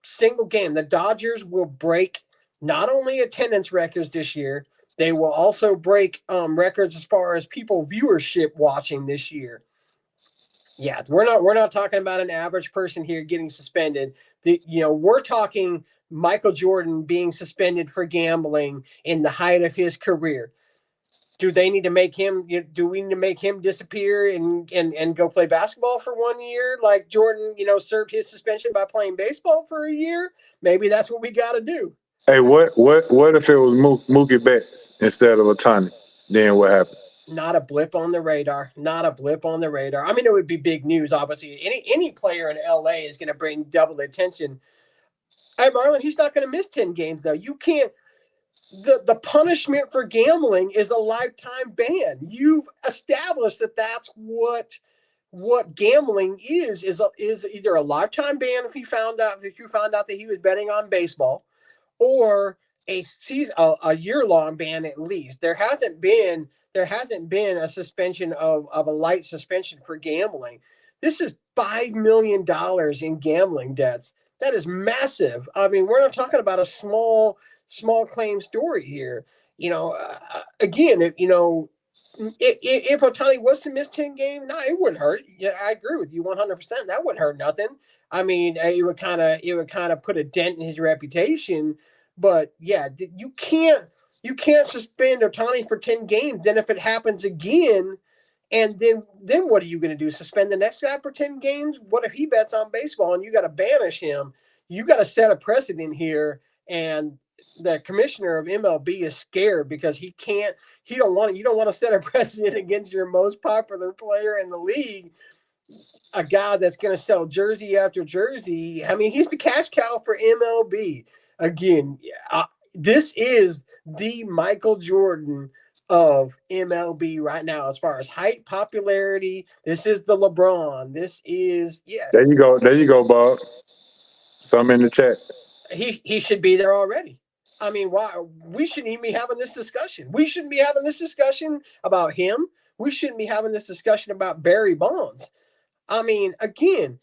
single game. The Dodgers will break not only attendance records this year, they will also break records as far as people viewership watching this year. Yeah, we're not talking about an average person here getting suspended. We're talking Michael Jordan being suspended for gambling in the height of his career. Do they need to make him? Do we need to make him disappear and go play basketball for 1 year, like Jordan, served his suspension by playing baseball for a year? Maybe that's what we got to do. Hey, what if it was Mookie Betts instead of Ohtani? Then what happened? Not a blip on the radar. Not a blip on the radar. I mean, it would be big news, obviously. Any player in LA is going to bring double the attention. Hey, Marlon, he's not going to miss 10 games, though. You can't. The punishment for gambling is a lifetime ban. You've established that that's what gambling is either a lifetime ban if you found out that he was betting on baseball, or a year-long ban at least. There hasn't been a suspension of a light suspension for gambling. This is $5 million in gambling debts. That is massive. I mean, we're not talking about a small claim story here. Again, if Ohtani was to miss 10 games, it wouldn't hurt. Yeah, I agree with you 100%. That wouldn't hurt nothing. I mean, it would kind of put a dent in his reputation. But yeah, you can't suspend Ohtani for 10 games. Then if it happens again, and then what are you going to do? Suspend the next guy for 10 games? What if he bets on baseball and you got to banish him? You got to set a precedent here. And the commissioner of MLB is scared because you don't want to set a precedent against your most popular player in the league, a guy that's going to sell jersey after jersey. I mean, he's the cash cow for MLB. Again, this is the Michael Jordan of MLB right now as far as height, popularity. This is the LeBron. This is, yeah. There you go, Bob. Some in the chat. He should be there already. I mean, why? We shouldn't even be having this discussion. We shouldn't be having this discussion about him. We shouldn't be having this discussion about Barry Bonds. I mean, again,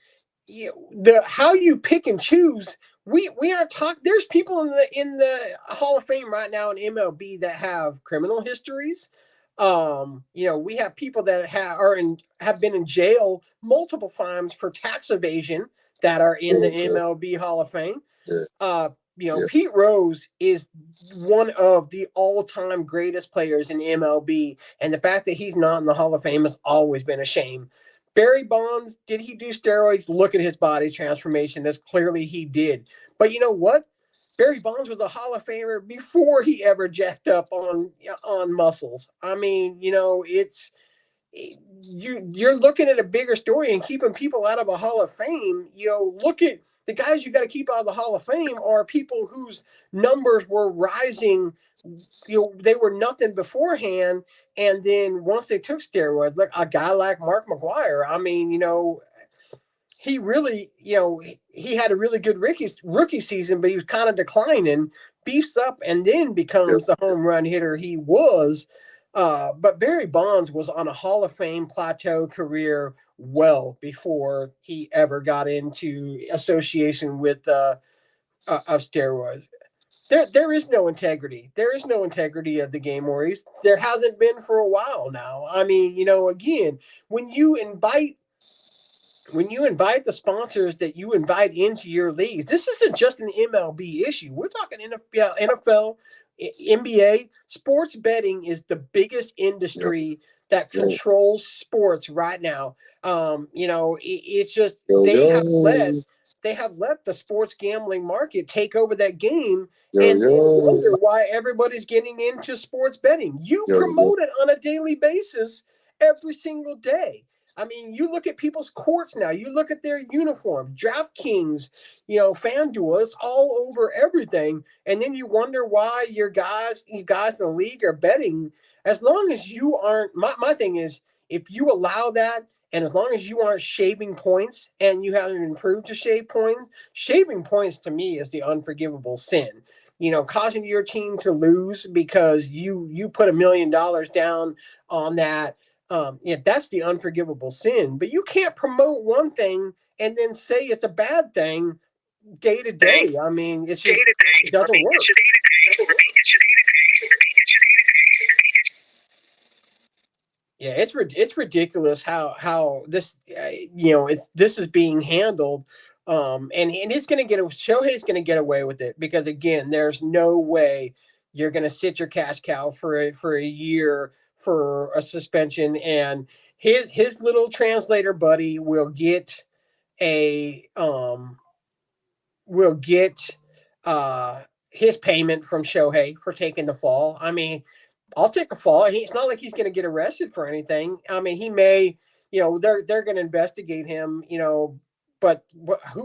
how you pick and choose. We aren't talking. There's people in the Hall of Fame right now in MLB that have criminal histories. We have people that have been in jail multiple times for tax evasion that are in the MLB Hall of Fame. Pete Rose is one of the all-time greatest players in MLB, and the fact that he's not in the Hall of Fame has always been a shame. Barry Bonds, did he do steroids? Look at his body transformation. As clearly he did. But you know what? Barry Bonds was a Hall of Famer before he ever jacked up on muscles. I mean, it's you're looking at a bigger story and keeping people out of a Hall of Fame. Look at the guys you got to keep out of the Hall of Fame are people whose numbers were rising. They were nothing beforehand, and then once they took steroids, like a guy like Mark McGwire. I mean, he really, he had a really good rookie season, but he was kind of declining, beefs up, and then becomes the home run hitter he was. But Barry Bonds was on a Hall of Fame plateau career well before he ever got into association with of steroids. There is no integrity. There is no integrity of the game, Maurice. There hasn't been for a while now. I mean, again, when you invite the sponsors that you invite into your leagues, this isn't just an MLB issue. We're talking NFL, NBA. Sports betting is the biggest industry that controls sports right now. It's just they have let the sports gambling market take over that game, and then wonder why everybody's getting into sports betting. You promote it on a daily basis every single day. I mean, you look at people's courts now. You look at their uniform, DraftKings, FanDuel. It's all over everything. And then you wonder why you guys in the league are betting. As long as you aren't, my thing is, if you allow that, and as long as you aren't shaving points and you haven't improved to shaving points to me is the unforgivable sin. Causing your team to lose because you put $1 million down on that. That's the unforgivable sin. But you can't promote one thing and then say it's a bad thing day to day. I mean, it doesn't work. Yeah, it's ridiculous how this this is being handled, and it's going to Shohei's going to get away with it because again, there's no way you're going to sit your cash cow for a year for a suspension, and his little translator buddy will get his payment from Shohei for taking the fall. I mean, I'll take a fall. It's not like he's going to get arrested for anything. I mean, he may, they're going to investigate him, but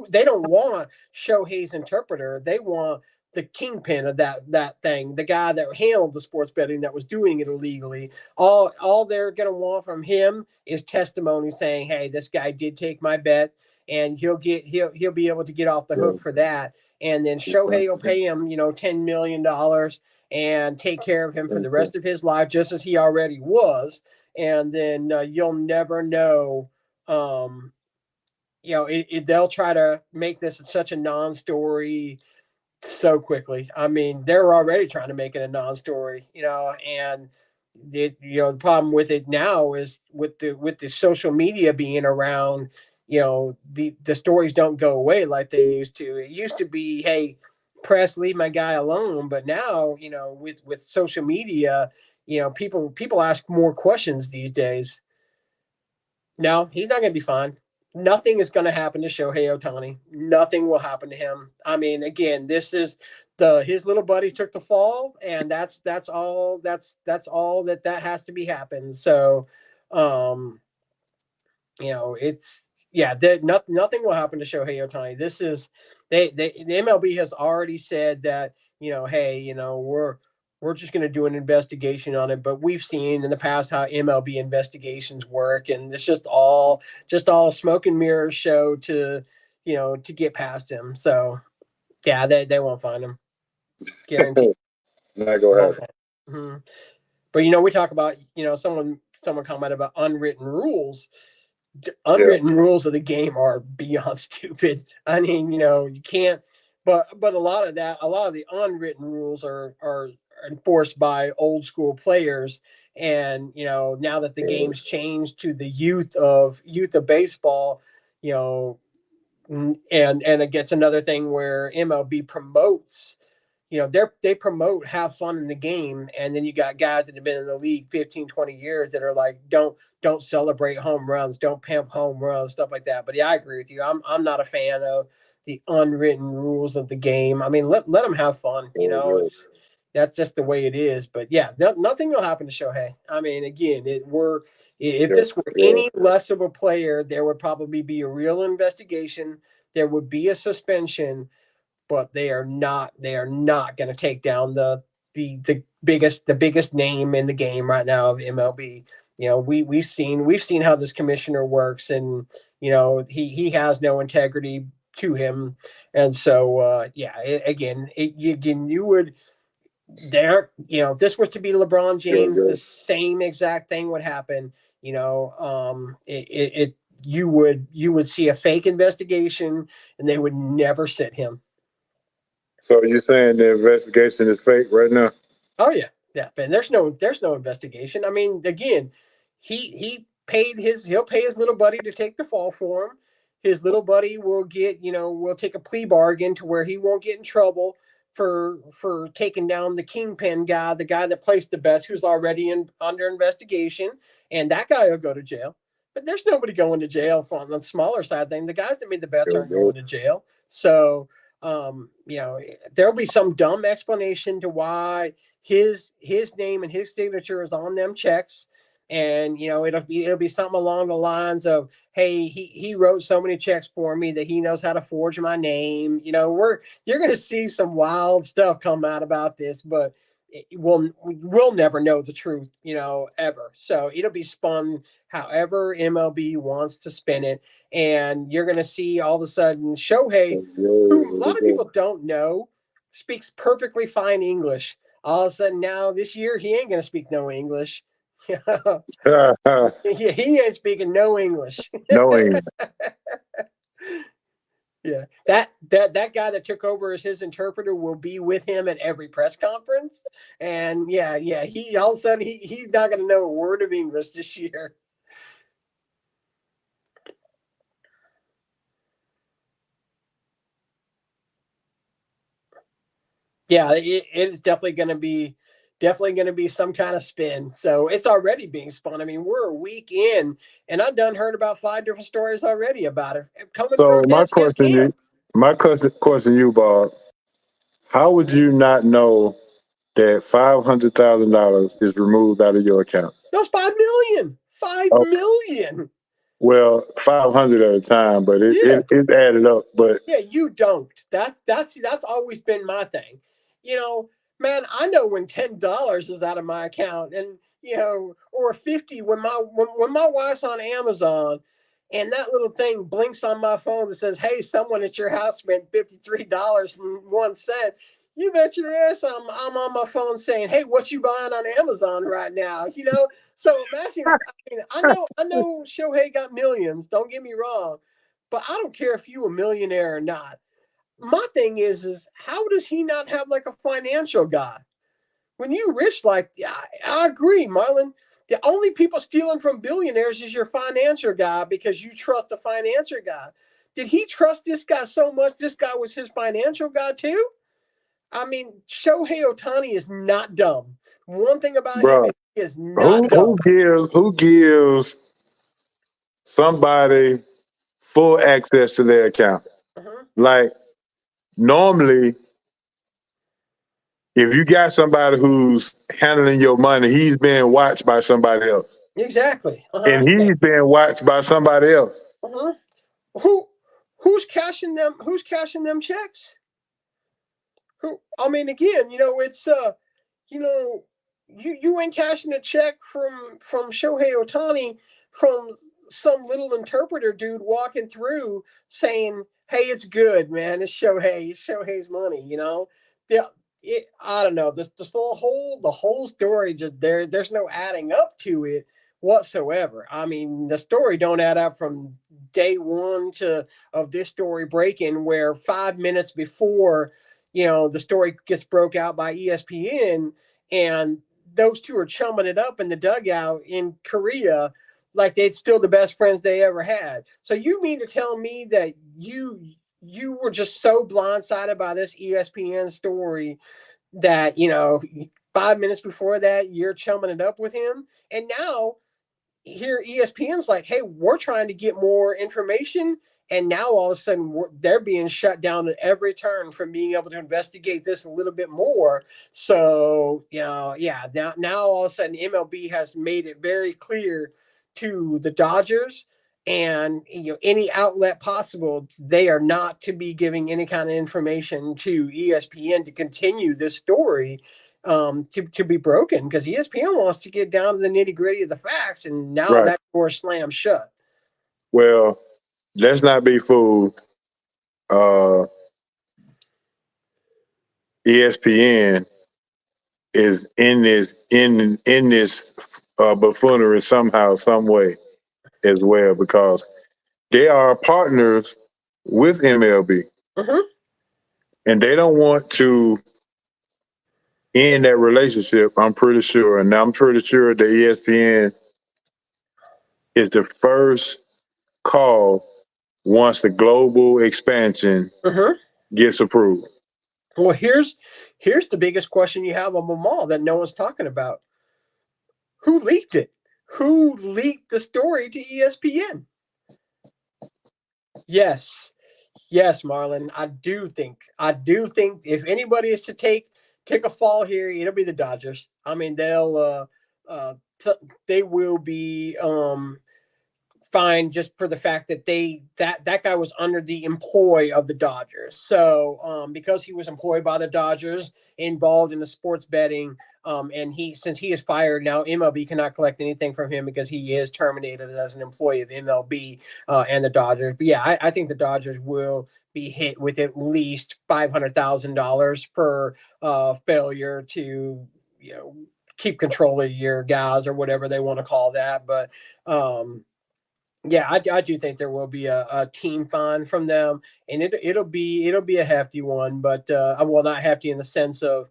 they don't want Shohei's interpreter. They want the kingpin of that thing, the guy that handled the sports betting that was doing it illegally. All they're going to want from him is testimony saying, "Hey, this guy did take my bet," and he'll be able to get off the hook for that. And then Shohei will pay him, $10 million and take care of him for the rest of his life, just as he already was. And then you'll never know. They'll try to make this such a non-story so quickly. I mean, they're already trying to make it a non-story, and the problem with it now is with the social media being around. The stories don't go away like they used to. It used to be, hey, press, leave my guy alone. But now, with social media, people ask more questions these days. No, he's not going to be fine. Nothing is going to happen to Shohei Ohtani. Nothing will happen to him. I mean, again, this is his little buddy took the fall, and that's all that has to be happened. So, it's. Yeah, nothing will happen to Shohei Ohtani. This is the MLB has already said that hey, we're just going to do an investigation on it. But we've seen in the past how MLB investigations work, and it's just all a smoke and mirrors show to get past him. So yeah, they won't find him, guaranteed. Not gonna happen. Mm-hmm. But we talk about someone commented about unwritten rules. Unwritten rules of the game are beyond stupid. I mean, you can't, but a lot of the unwritten rules are enforced by old school players. And, now that the game's changed to the youth of baseball, and it gets another thing where MLB promotes, they promote have fun in the game, and then you got guys that have been in the league 15, 20 years that are like, don't celebrate home runs, don't pimp home runs, stuff like that. But yeah, I agree with you. I'm not a fan of the unwritten rules of the game. I mean, let them have fun. It's that's just the way it is. But yeah, nothing will happen to Shohei. I mean, again, if this were any less of a player, there would probably be a real investigation. There would be a suspension, but they are not going to take down the biggest name in the game right now of MLB. We've seen how this commissioner works, and he has no integrity to him, and so you would there. If this was to be LeBron James, the same exact thing would happen. You would see a fake investigation, and they would never sit him. So you're saying the investigation is fake right now? Oh yeah. And there's no investigation. I mean, again, he'll pay his little buddy to take the fall for him. His little buddy will take a plea bargain to where he won't get in trouble for taking down the kingpin guy, the guy that placed the bets, who's already under investigation, and that guy will go to jail. But there's nobody going to jail on the smaller side thing. The guys that made the bets aren't going to jail. So there'll be some dumb explanation to why his name and his signature is on them checks. And, it'll be something along the lines of, hey, he wrote so many checks for me that he knows how to forge my name. You're going to see some wild stuff come out about this, but we'll never know the truth, ever. So it'll be spun however MLB wants to spin it. And you're going to see all of a sudden Shohei, who a lot of people don't know, speaks perfectly fine English. All of a sudden now this year, he ain't going to speak no English. He ain't speaking no English. No English. Yeah, that guy that took over as his interpreter will be with him at every press conference, and he all of a sudden he's not going to know a word of English this year. Yeah, it is definitely going to be some kind of spin. So it's already being spun. I mean, we're a week in, and I've heard about 5 different stories already about it coming from my question to you, Bob, how would you not know that $500,000 is removed out of your account? No, it's $5 million. $5 million. Well, 500 at a time, but it's added up. But yeah, you don't. That's always been my thing. Man, I know when $10 is out of my account, and or 50 when my wife's on Amazon, and that little thing blinks on my phone that says, "Hey, someone at your house spent $53.01." You bet your ass I'm on my phone saying, "Hey, what you buying on Amazon right now?" So imagine. I know Shohei got millions. Don't get me wrong, but I don't care if you a millionaire or not. My thing is how does he not have like a financial guy? When you rich I agree, Marlon. The only people stealing from billionaires is your financial guy because you trust the financial guy. Did he trust this guy so much? This guy was his financial guy too? I mean, Shohei Ohtani is not dumb. One thing about him is not dumb. Who gives somebody full access to their account? Like, normally, if you got somebody who's handling your money, he's being watched by somebody else. Exactly. And he's being watched by somebody else. Who's cashing them? Who's cashing them checks? I mean, again, it's you ain't cashing a check from Shohei Ohtani from some little interpreter dude walking through saying, "Hey, it's good, man. It's Shohei's money." I don't know. The whole story just there's no adding up to it whatsoever. I mean, the story don't add up from day one of this story breaking, where 5 minutes before the story gets broke out by ESPN, and those two are chumming it up in the dugout in Korea like they're still the best friends they ever had. So you mean to tell me that you you were just so blindsided by this ESPN story that, 5 minutes before that, you're chumming it up with him. And now here ESPN's like, hey, we're trying to get more information. And now all of a sudden they're being shut down at every turn from being able to investigate this a little bit more. So, yeah, now all of a sudden MLB has made it very clear to the Dodgers and any outlet possible, they are not to be giving any kind of information to ESPN to continue this story to be broken, because ESPN wants to get down to the nitty gritty of the facts, and now Right. that door slammed shut. Well, let's not be fooled. ESPN is in this buffoonery somehow, some way as well, because they are partners with MLB, Mm-hmm. and they don't want to end that relationship. I'm pretty sure, and I'm pretty sure that ESPN is the first call once the global expansion Mm-hmm. gets approved. Well, here's the biggest question you have on them all that no one's talking about. Who leaked it? Who leaked the story to ESPN? Yes, Marlon. I do think if anybody is to take a fall here, it'll be the Dodgers. I mean, they will be fine just for the fact that that guy was under the employ of the Dodgers. So because he was employed by the Dodgers, involved in the sports betting, and since he is fired now, MLB cannot collect anything from him because he is terminated as an employee of MLB and the Dodgers. But yeah, I think the Dodgers will be hit with at least $500,000 for failure to keep control of your guys or whatever they want to call that. But yeah, I do think there will be a team fine from them, and it'll be a hefty one, but well, not hefty in the sense of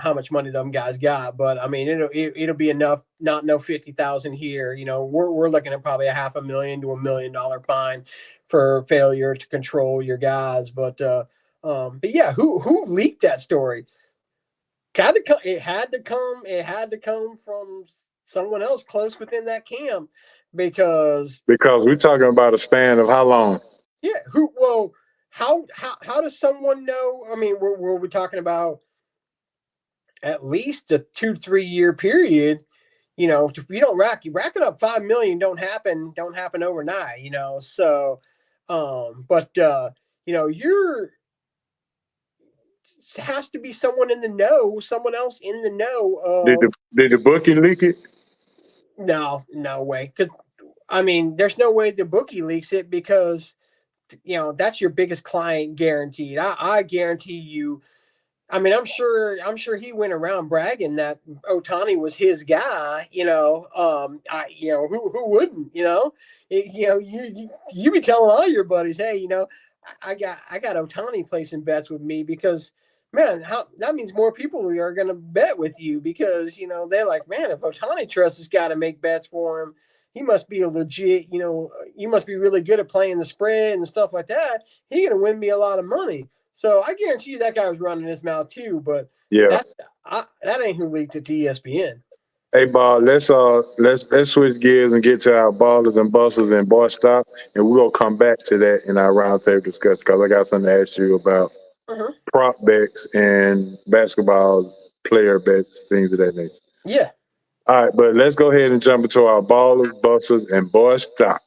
how much money them guys got, but I mean it'll be enough. Not no 50,000 here. We're looking at probably $500,000 to $1 million fine for failure to control your guys. But yeah, who leaked that story? It had to come from someone else close within that camp. Because we're talking about a span of how long? Yeah, how does someone know? I mean, we're talking about at least a 2-3 year period. If you don't racking up 5 million don't happen overnight. So, but you're has to be someone in the know, someone else in the know. Did the bookie leak it? No way. Because I mean, there's no way the bookie leaks it, because that's your biggest client guaranteed. I guarantee you. I mean, I'm sure he went around bragging that Ohtani was his guy. Who wouldn't? You be telling all your buddies, hey, I got Ohtani placing bets with me, because man, that means more people are going to bet with you, because they're like, man, if Ohtani trusts this guy to make bets for him, he must be a legit, you must be really good at playing the spread and stuff like that. He's going to win me a lot of money. So I guarantee you that guy was running his mouth too. But yeah, that ain't who leaked it to ESPN. Hey, Bob, let's switch gears and get to our ballers and busters and boy stop, and we're gonna come back to that in our roundtable discussion, because I got something to ask you about prop bets and basketball player bets, things of that nature. Yeah. All right, but let's go ahead and jump into our ballers, busters, and boy stop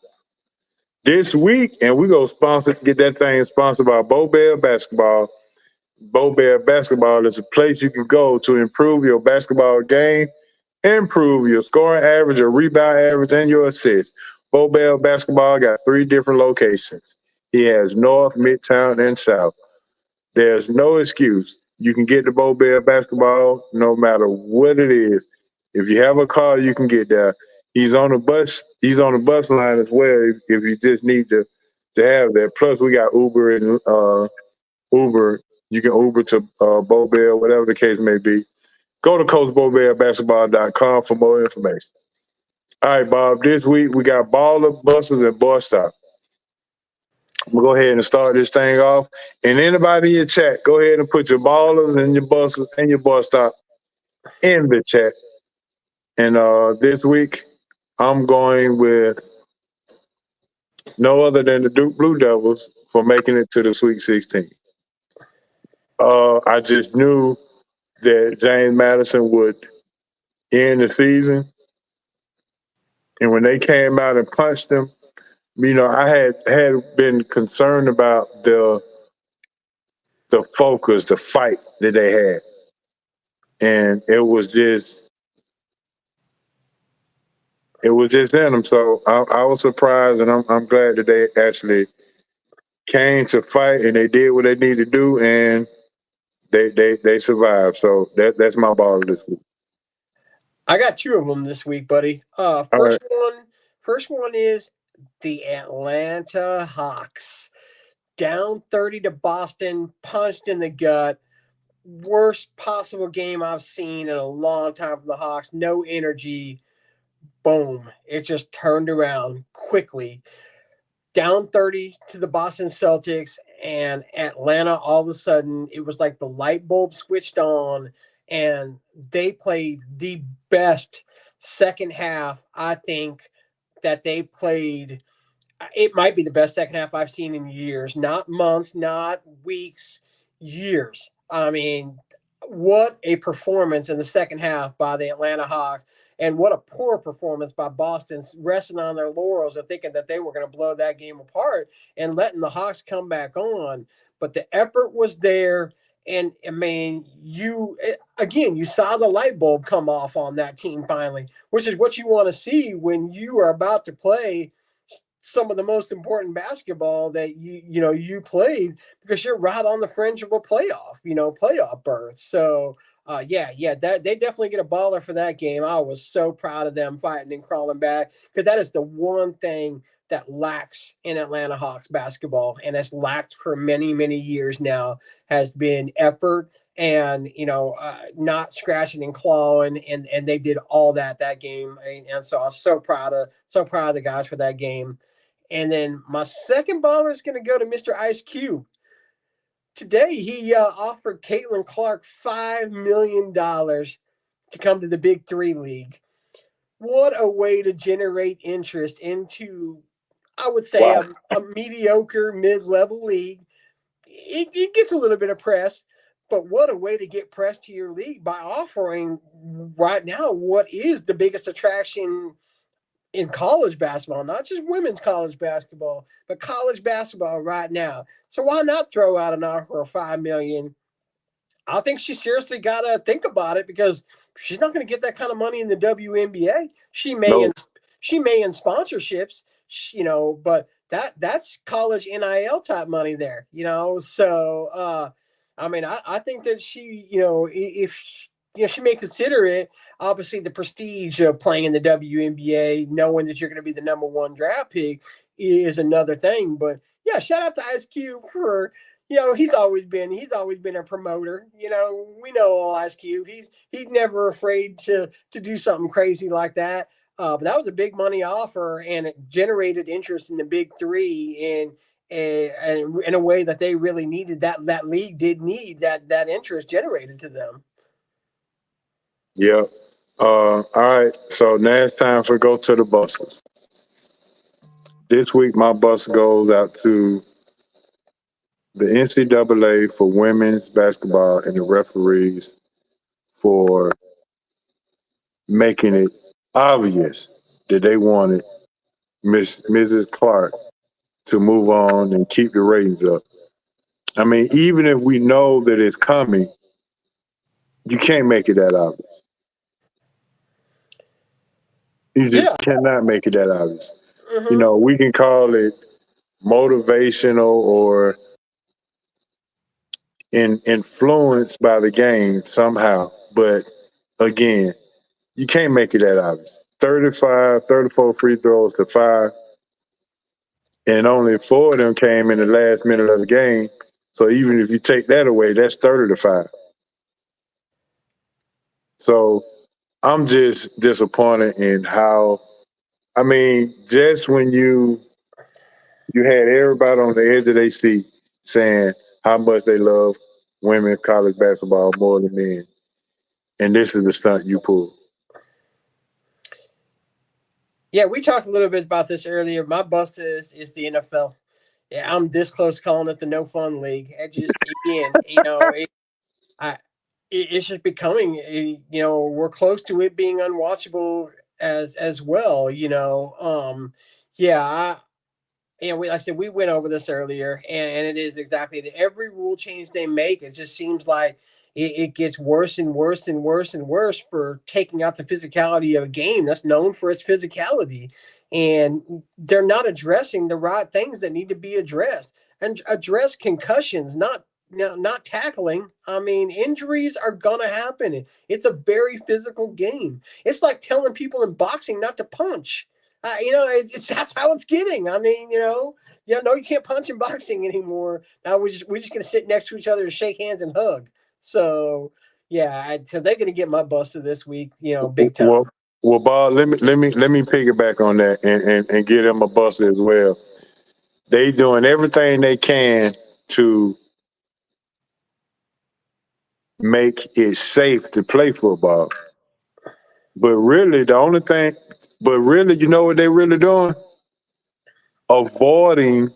this week, and we go get that thing sponsored by Bo Bell Basketball. Bo Bell Basketball is a place you can go to improve your basketball game, improve your scoring average, your rebound average, and your assists. Bo Bell Basketball got 3 different locations. He has North, Midtown, and South. There's no excuse. You can get to Bo Bell Basketball no matter what it is. If you have a car, you can get there. He's on the bus. He's on the bus line as well if you just need to have that. Plus, we got Uber and Uber. You can Uber to Bo Bell, whatever the case may be. Go to CoachBoBellBasketball.com for more information. All right, Bob, this week we got baller, busters, and boy stop. I'm gonna go ahead and start this thing off. And anybody in your chat, go ahead and put your ballers and your busters and your bust stop in the chat. And this week, I'm going with no other than the Duke Blue Devils for making it to the Sweet 16. I just knew that James Madison would end the season. And when they came out and punched them, I had been concerned about the focus, the fight that they had. And it was just in them. So I was surprised, and I'm glad that they actually came to fight and they did what they needed to do, and they survived. So that's my ball this week. I got two of them this week, buddy. All right. First one is the Atlanta Hawks. Down 30 to Boston, punched in the gut. Worst possible game I've seen in a long time for the Hawks. No energy. Boom. It just turned around quickly. Down 30 to the Boston Celtics, and Atlanta, all of a sudden, it was like the light bulb switched on, and they played the best second half, I think, that they played. It might be the best second half I've seen in years, not months, not weeks, years. I mean, what a performance in the second half by the Atlanta Hawks, and what a poor performance by Boston, resting on their laurels and thinking that they were going to blow that game apart and letting the Hawks come back on. But the effort was there. And I mean, you saw the light bulb come off on that team finally, which is what you want to see when you are about to play some of the most important basketball that you played, because you're right on the fringe of a playoff berth. So that they definitely get a baller for that game. I was so proud of them fighting and crawling back, because that is the one thing that lacks in Atlanta Hawks basketball, and has lacked for many, many years now, has been effort and not scratching and clawing, and they did all that game, and so I was so proud of the guys for that game. And then my second baller is going to go to Mr. Ice Cube. Today, he offered Caitlin Clark $5 million to come to the Big Three League. What a way to generate interest into, I would say, Wow. a mediocre mid-level league. It gets a little bit of press, but what a way to get press to your league by offering right now what is the biggest attraction in college basketball, not just women's college basketball, but college basketball right now. So why not throw out an offer of $5 million? I think she seriously got to think about it, because she's not going to get that kind of money in the WNBA. She may in sponsorships, but that's college NIL type money there. So I mean, I think that she, if she may consider it. Obviously, the prestige of playing in the WNBA, knowing that you're going to be the number one draft pick, is another thing. But yeah, shout out to Ice Cube for, he's always been a promoter. We know Ice Cube. He's never afraid to do something crazy like that. But that was a big money offer, and it generated interest in the Big Three, and in a way that they really needed. That league did need that interest generated to them. Yep. All right. So now it's time for go to the buses. This week, my bus goes out to the NCAA for women's basketball and the referees for making it obvious that they wanted Mrs. Clark to move on and keep the ratings up. I mean, even if we know that it's coming, you can't make it that obvious. You just cannot make it that obvious. Mm-hmm. We can call it motivational or influenced by the game somehow. But again, you can't make it that obvious. 34 free throws to 5. And only 4 of them came in the last minute of the game. So even if you take that away, that's 30 to 5. So I'm just disappointed in how, I mean, just when you You had everybody on the edge of their seat saying how much they love women college basketball more than men. And this is the stunt you pull. Yeah, we talked a little bit about this earlier. My bust is the NFL. Yeah, I'm this close calling it the no fun league. I just again, I it's just becoming we're close to it being unwatchable as well. Yeah, like I said, we went over this earlier, and it is exactly that. Every rule change they make, it just seems like it gets worse and worse and worse and worse for taking out the physicality of a game that's known for its physicality. And they're not addressing the right things that need to be addressed and address concussions, not tackling. I mean, injuries are gonna happen. It's a very physical game. It's like telling people in boxing not to punch. It's that's how it's getting. I mean, no, you can't punch in boxing anymore. Now we're just gonna sit next to each other and shake hands and hug. So yeah, so they're gonna get my buster this week, big time. Well, Bob, let me piggyback on that and give them a bust as well. They doing everything they can to make it safe to play football. But really, you know what they really doing? Avoiding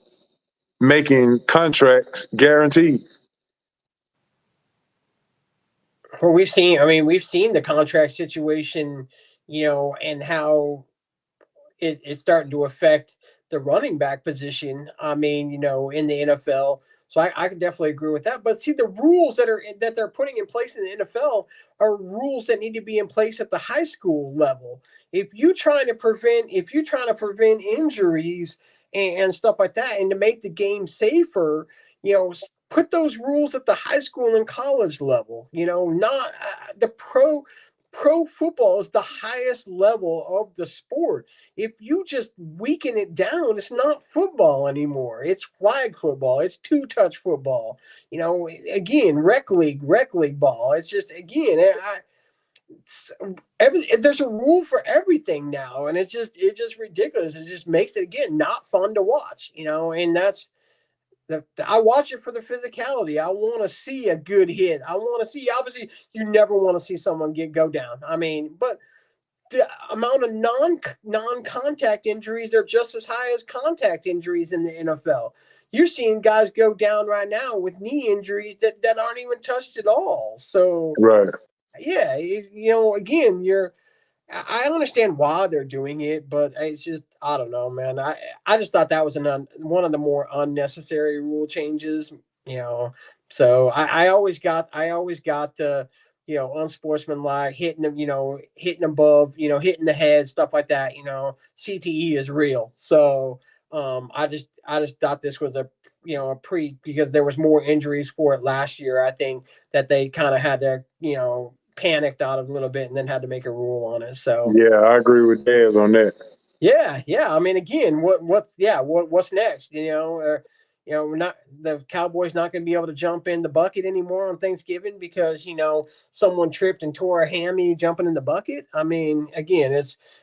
making contracts guaranteed. Well, we've seen the contract situation, and how it's starting to affect the running back position. I mean, in the NFL. So I can definitely agree with that. But see, the rules that they're putting in place in the NFL are rules that need to be in place at the high school level. If you're trying to prevent injuries and stuff like that, and to make the game safer, put those rules at the high school and college level. Not the pro football is the highest level of the sport. If you just weaken it down, it's not football anymore. It's flag football. It's two-touch football. Again, rec league ball. It's just again, there's a rule for everything now, and it's just ridiculous. It just makes it again not fun to watch. And that's I watch it for the physicality. I want to see a good hit. I want to see. Obviously, you never want to see someone go down. I mean, but the amount of non contact injuries are just as high as contact injuries in the NFL. You're seeing guys go down right now with knee injuries that aren't even touched at all. So, right, yeah, again, I understand why they're doing it, but it's just I don't know, man. I just thought that was one of the more unnecessary rule changes. So I always got the unsportsmanlike hitting them, hitting above, hitting the head, stuff like that. CTE is real. So I just thought this was a because there was more injuries for it last year. I think that they kind of had to panicked out a little bit and then had to make a rule on it. So yeah, I agree with Dez on that. yeah. I mean, again, what's next? We're not the Cowboys not going to be able to jump in the bucket anymore on Thanksgiving because someone tripped and tore a hammy jumping in the bucket. I mean, again,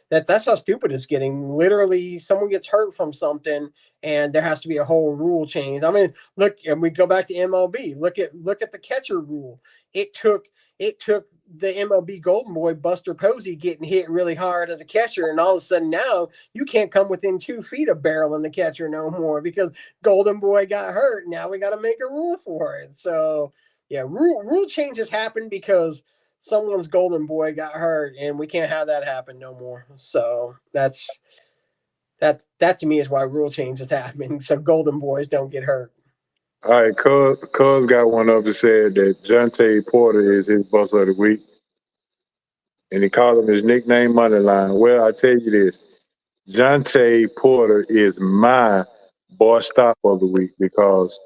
that's how stupid it's getting. Literally, someone gets hurt from something, and there has to be a whole rule change. I mean, look, and we go back to MLB. Look at the catcher rule. It took the MLB Golden Boy Buster Posey getting hit really hard as a catcher, and all of a sudden now you can't come within 2 feet of barreling the catcher no more because Golden Boy got hurt. Now we got to make a rule for it. So yeah, rule changes happen because someone's Golden Boy got hurt, and we can't have that happen no more. So that to me is why rule changes happen, so Golden Boys don't get hurt. All right, Cuz got one up that said that Jonte Porter is his boss of the week. And he called him his nickname Moneyline. Well, I tell you this, Jonte Porter is my boss stop of the week because,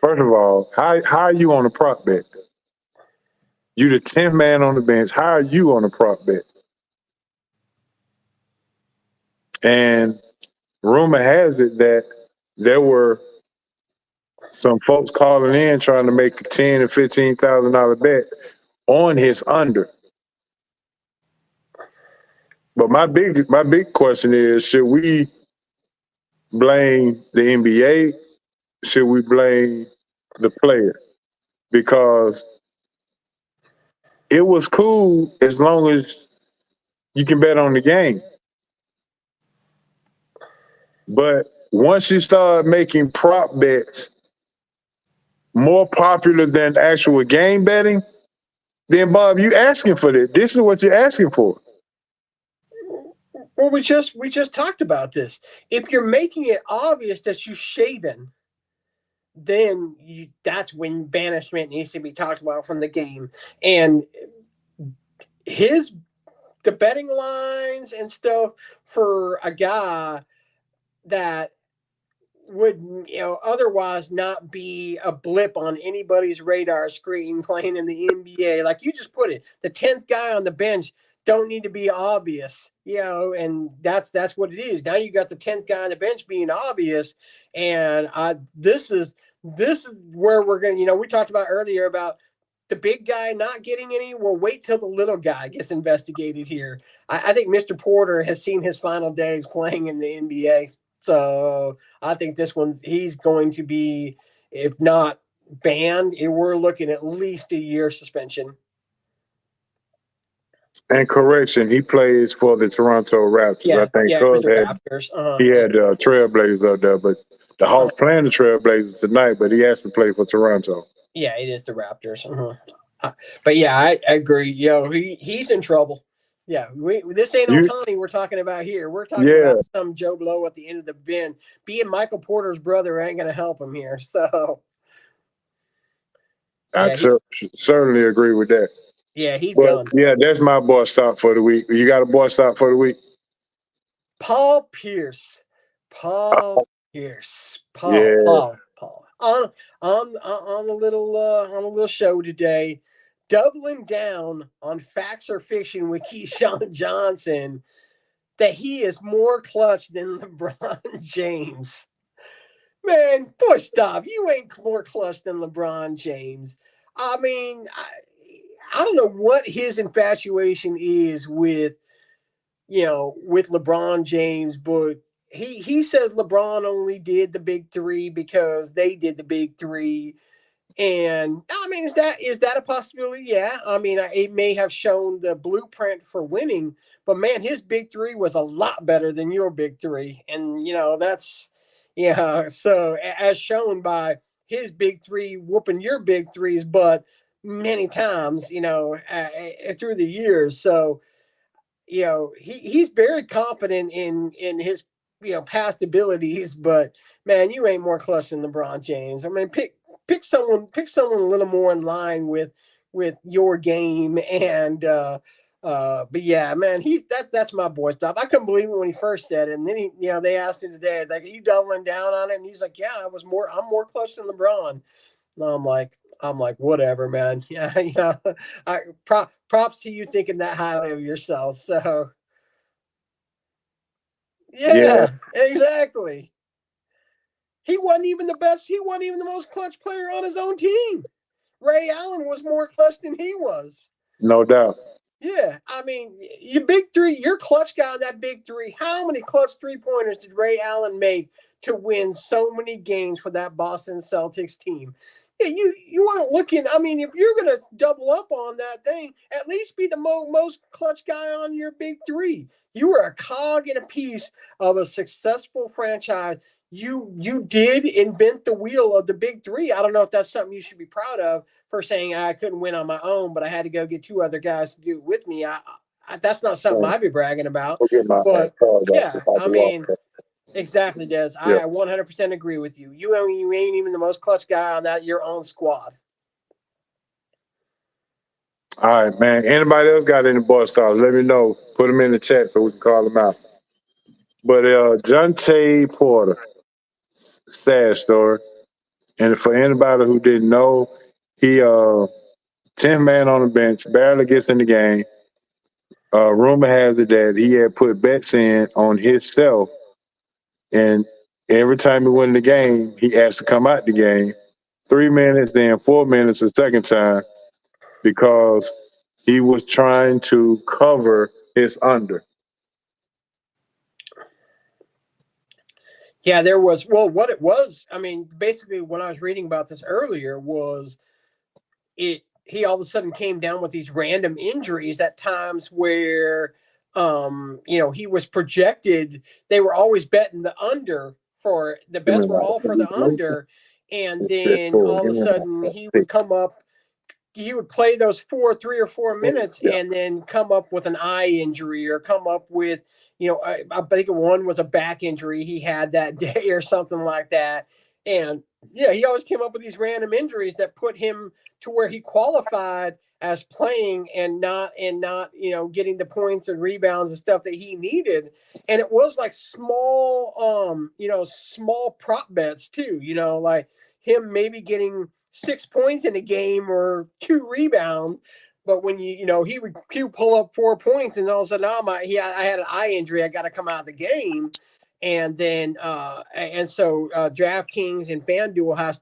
first of all, how are you on a prop bet? You the 10th man on the bench. How are you on a prop bet? And rumor has it that there were some folks calling in trying to make a $10,000 to $15,000 bet on his under. But my big question is, should we blame the NBA? Should we blame the player? Because it was cool as long as you can bet on the game. But once you start making prop bets more popular than actual game betting, then Bob, you asking for this. This is what you're asking for. Well, we just talked about this. If you're making it obvious that you shaving, then that's when banishment needs to be talked about from the game. And his the betting lines and stuff for a guy that would otherwise not be a blip on anybody's radar screen playing in the NBA. Like you just put it, the 10th guy on the bench don't need to be obvious, and that's what it is. Now you got the 10th guy on the bench being obvious, and this is where we're going to, we talked about earlier about the big guy not getting any. We'll wait till the little guy gets investigated here. I think Mr. Porter has seen his final days playing in the NBA. So I think this one, he's going to be, if not banned, we're looking at least a year suspension. And correction, he plays for the Toronto Raptors. Yeah, I think yeah, it was the Raptors. He had Trailblazers up there, but the Hawks playing the Trailblazers tonight, but he actually played for Toronto. Yeah, it is the Raptors. But yeah, I agree. He's in trouble. Yeah, this ain't Ohtani we're talking about here. We're talking about some Joe Blow at the end of the bin. Being Michael Porter's brother ain't going to help him here. So I certainly agree with that. Yeah, he's done. Yeah, that's my boy stop for the week. You got a boy stop for the week? Paul Pierce. Paul. On a little show today, doubling down on facts or fiction with Keyshawn Johnson, that he is more clutch than LeBron James. Man, boy, stop. You ain't more clutch than LeBron James. I mean, I don't know what his infatuation is with LeBron James, but he says LeBron only did the big three because they did the big three. And I mean, is that a possibility? Yeah. I mean, it may have shown the blueprint for winning, but man, his big three was a lot better than your big three. And that's, so as shown by his big three whooping your big threes, but many times, through the years. So, he's very confident in his past abilities, but man, you ain't more clutch than LeBron James. I mean, pick someone a little more in line with your game. And but yeah, man, that's my boy stuff. I couldn't believe it when he first said it, and then they asked him today, like, are you doubling down on it? And he's like, yeah, I'm more clutch than LeBron. And I'm like, whatever, man. Yeah, props to you thinking that highly of yourself. So yeah, exactly. He wasn't even the best. He wasn't even the most clutch player on his own team. Ray Allen was more clutch than he was. No doubt. Yeah, I mean, your big three, your clutch guy on that big three. How many clutch 3-pointers did Ray Allen make to win so many games for that Boston Celtics team? Yeah, you want to look in. I mean, if you're going to double up on that thing, at least be the most clutch guy on your big three. You were a cog in a piece of a successful franchise. You did invent the wheel of the big three. I don't know if that's something you should be proud of for saying I couldn't win on my own, but I had to go get two other guys to do it with me. That's not something I'd be bragging about. But yeah, I mean, exactly, Des. I 100% agree with you. You ain't even the most clutch guy on your own squad. All right, man. Anybody else got any boy stars? Let me know. Put them in the chat so we can call them out. But Jontay Porter, sad story. And for anybody who didn't know, he 10th man on the bench, barely gets in the game. Rumor has it that he had put bets in on himself, and every time he won the game, he asked to come out the game. 3 minutes, then 4 minutes the second time, because he was trying to cover his under. Yeah, there was. Well, what it was, I mean, basically, when I was reading about this earlier, was he all of a sudden came down with these random injuries at times where, he was projected. They were always betting the under for the Give me bets were like all for the under, and it's just then four. all of Give a me like sudden a he would six. come up. He would play those 3 or 4 minutes Yeah. and then come up with an eye injury or come up with, I think one was a back injury he had that day or something like that. And yeah, he always came up with these random injuries that put him to where he qualified as playing and not getting the points and rebounds and stuff that he needed. And it was like small prop bets too, like him maybe getting 6 points in a game or 2 rebounds. But when he would pull up 4 points and all of a sudden, I had an eye injury, I got to come out of the game. And then so DraftKings and FanDuel has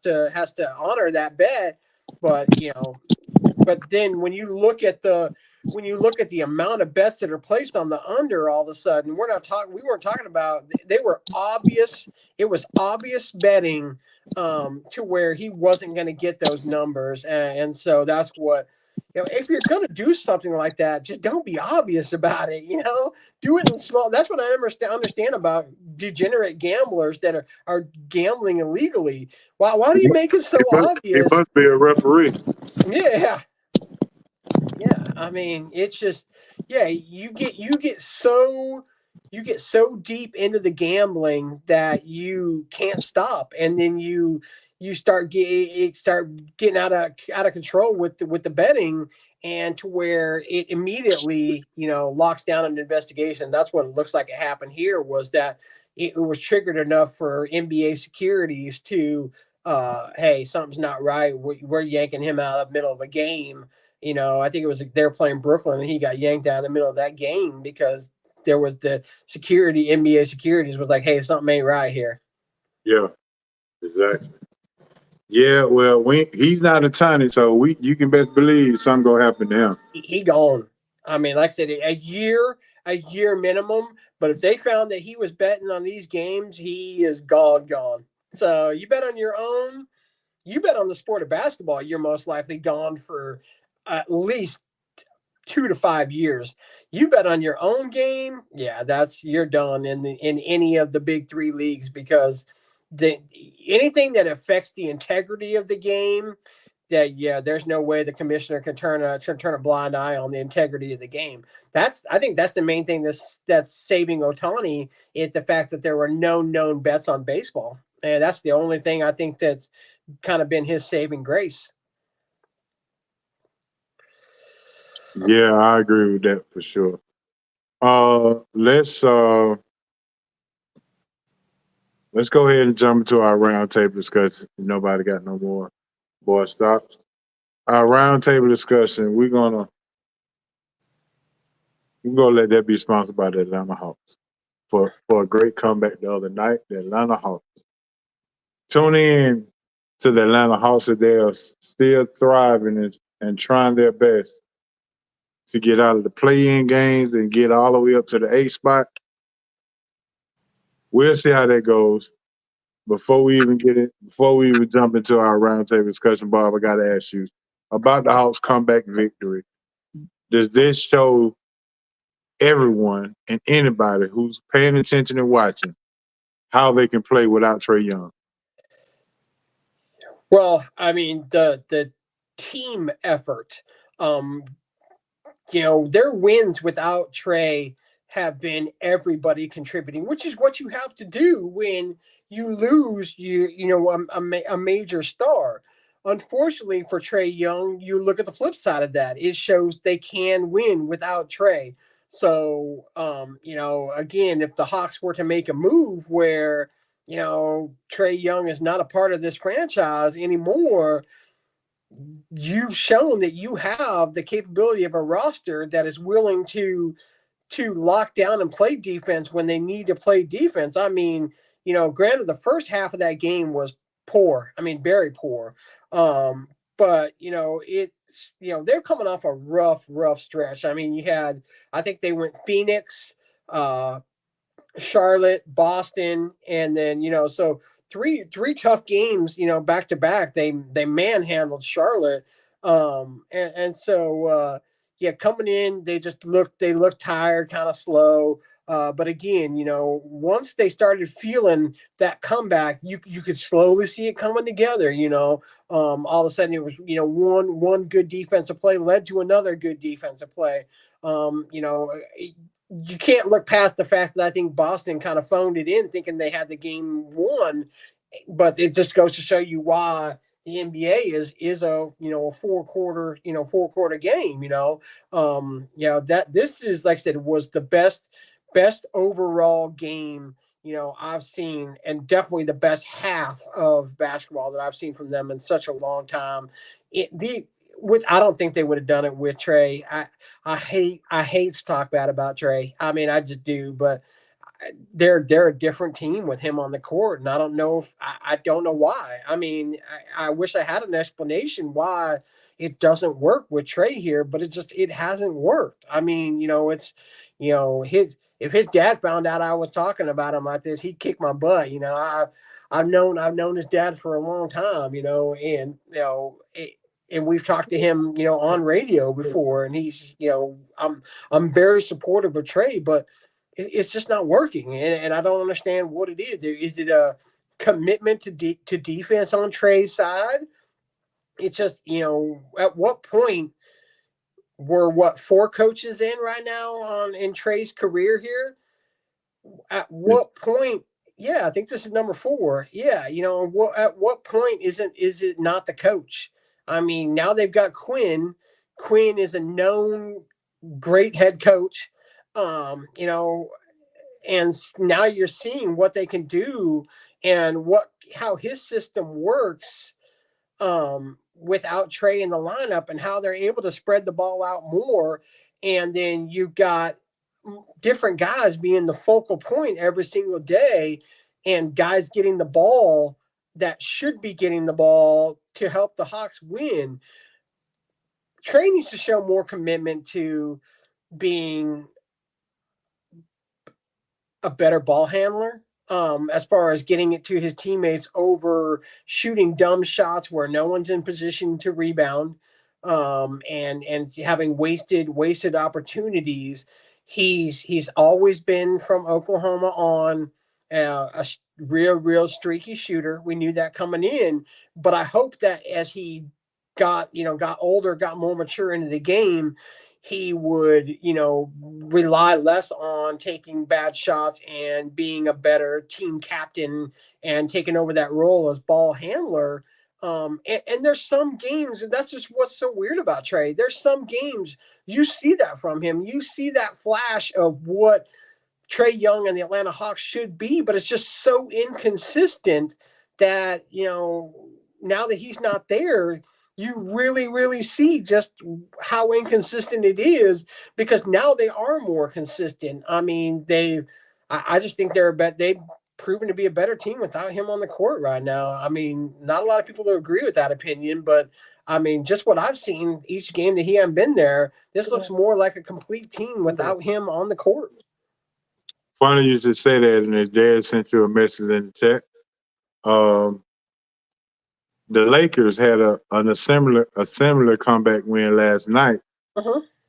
to honor that bet. But then when you look at the amount of bets that are placed on the under, all of a sudden we weren't talking about, they were obvious. It was obvious betting to where he wasn't going to get those numbers. And so that's what, if you're going to do something like that, just don't be obvious about it, do it in small. That's what I understand about degenerate gamblers that are gambling illegally. Why do you make it so He obvious? must be a referee. Yeah. Yeah, I mean, it's just, yeah, you get so deep into the gambling that you can't stop, and then you start getting out of control with the betting, and to where it immediately locks down an investigation. That's what it looks like it happened here, was that it was triggered enough for NBA securities to, hey, something's not right. We're yanking him out of the middle of a game. I think it was they're playing Brooklyn and he got yanked out in the middle of that game because there was the NBA securities was like, hey, something ain't right here. Yeah, exactly. Yeah, well, he's not a tiny, so you can best believe something gonna happen to him. He gone. I mean, like I said, a year minimum. But if they found that he was betting on these games, he is gone. So you bet on your own. You bet on the sport of basketball, you're most likely gone for at least 2 to 5 years. You bet on your own game, yeah, you're done in any of the big three leagues, because the anything that affects the integrity of the game, that, yeah, there's no way the commissioner can turn a blind eye on the integrity of the game. I think that's the main thing that's saving Ohtani, is the fact that there were no known bets on baseball, and that's the only thing I think that's kind of been his saving grace. Yeah, I agree with that for sure. Let's go ahead and jump into our roundtable discussion. Nobody got no more boy stops. Our roundtable discussion, we're gonna let that be sponsored by the Atlanta Hawks for a great comeback the other night. The Atlanta Hawks. Tune in to the Atlanta Hawks as they are still thriving and trying their best to get out of the play-in games and get all the way up to the 8th spot. We'll see how that goes. Before we even jump into our roundtable discussion, Bob, I got to ask you about the Hawks' comeback victory. Does this show everyone and anybody who's paying attention and watching how they can play without Trae Young? Well, I mean, the team effort, um, their wins without Trae have been everybody contributing, which is what you have to do when you lose a major star. Unfortunately for Trae Young, you look at the flip side of that. It shows they can win without Trae. So, again, if the Hawks were to make a move where, Trae Young is not a part of this franchise anymore, you've shown that you have the capability of a roster that is willing to lock down and play defense when they need to play defense. I mean, granted, the first half of that game was poor. I mean, very poor. But they're coming off a rough stretch. I mean, I think they went Phoenix, Charlotte, Boston, and then so three tough games, back to back. They manhandled Charlotte, and so yeah, coming in they looked tired, kind of slow. But again, once they started feeling that comeback, you could slowly see it coming together. All of a sudden it was one good defensive play led to another good defensive play. You can't look past the fact that I think Boston kind of phoned it in, thinking they had the game won, but it just goes to show you why the NBA is a 4 quarter game. That this is, like I said, was the best overall game I've seen, and definitely the best half of basketball that I've seen from them in such a long time. I don't think they would have done it with Trey. I hate to talk bad about Trey. I mean, I just do, but they're a different team with him on the court, and I don't know if I don't know why. I mean, I wish I had an explanation why it doesn't work with Trey here, but it hasn't worked. I mean, it's his if his dad found out I was talking about him like this, he'd kick my butt. I've known his dad for a long time, and and we've talked to him, on radio before, and he's, I'm very supportive of Trey, but it's just not working, and I don't understand what it is. Is it a commitment to defense on Trey's side? It's just, at what point we're 4 coaches in right now in Trey's career here? At what point? Yeah, I think this is number 4. Yeah, at what point is it not the coach? I mean, now they've got Quinn. Quinn is a known great head coach. And now you're seeing what they can do and how his system works without Trey in the lineup, and how they're able to spread the ball out more. And then you've got different guys being the focal point every single day, and guys getting the ball that should be getting the ball to help the Hawks win. Trey needs to show more commitment to being a better ball handler, as far as getting it to his teammates over shooting dumb shots where no one's in position to rebound, and having wasted opportunities. He's always been from Oklahoma on a real streaky shooter. We knew that coming in, but I hope that as he got older, got more mature into the game, he would, rely less on taking bad shots and being a better team captain and taking over that role as ball handler. And there's some games, and that's just what's so weird about Trey. There's some games you see that from him. You see that flash of what Trey Young and the Atlanta Hawks should be, but it's just so inconsistent that, now that he's not there, you really, really see just how inconsistent it is, because now they are more consistent. I mean, I just think they've proven to be a better team without him on the court right now. I mean, not a lot of people agree with that opinion, but I mean, just what I've seen each game that he hasn't been there, this looks more like a complete team without him on the court. Funny you just say that, and his dad sent you a message in the chat. The Lakers had a similar comeback win last night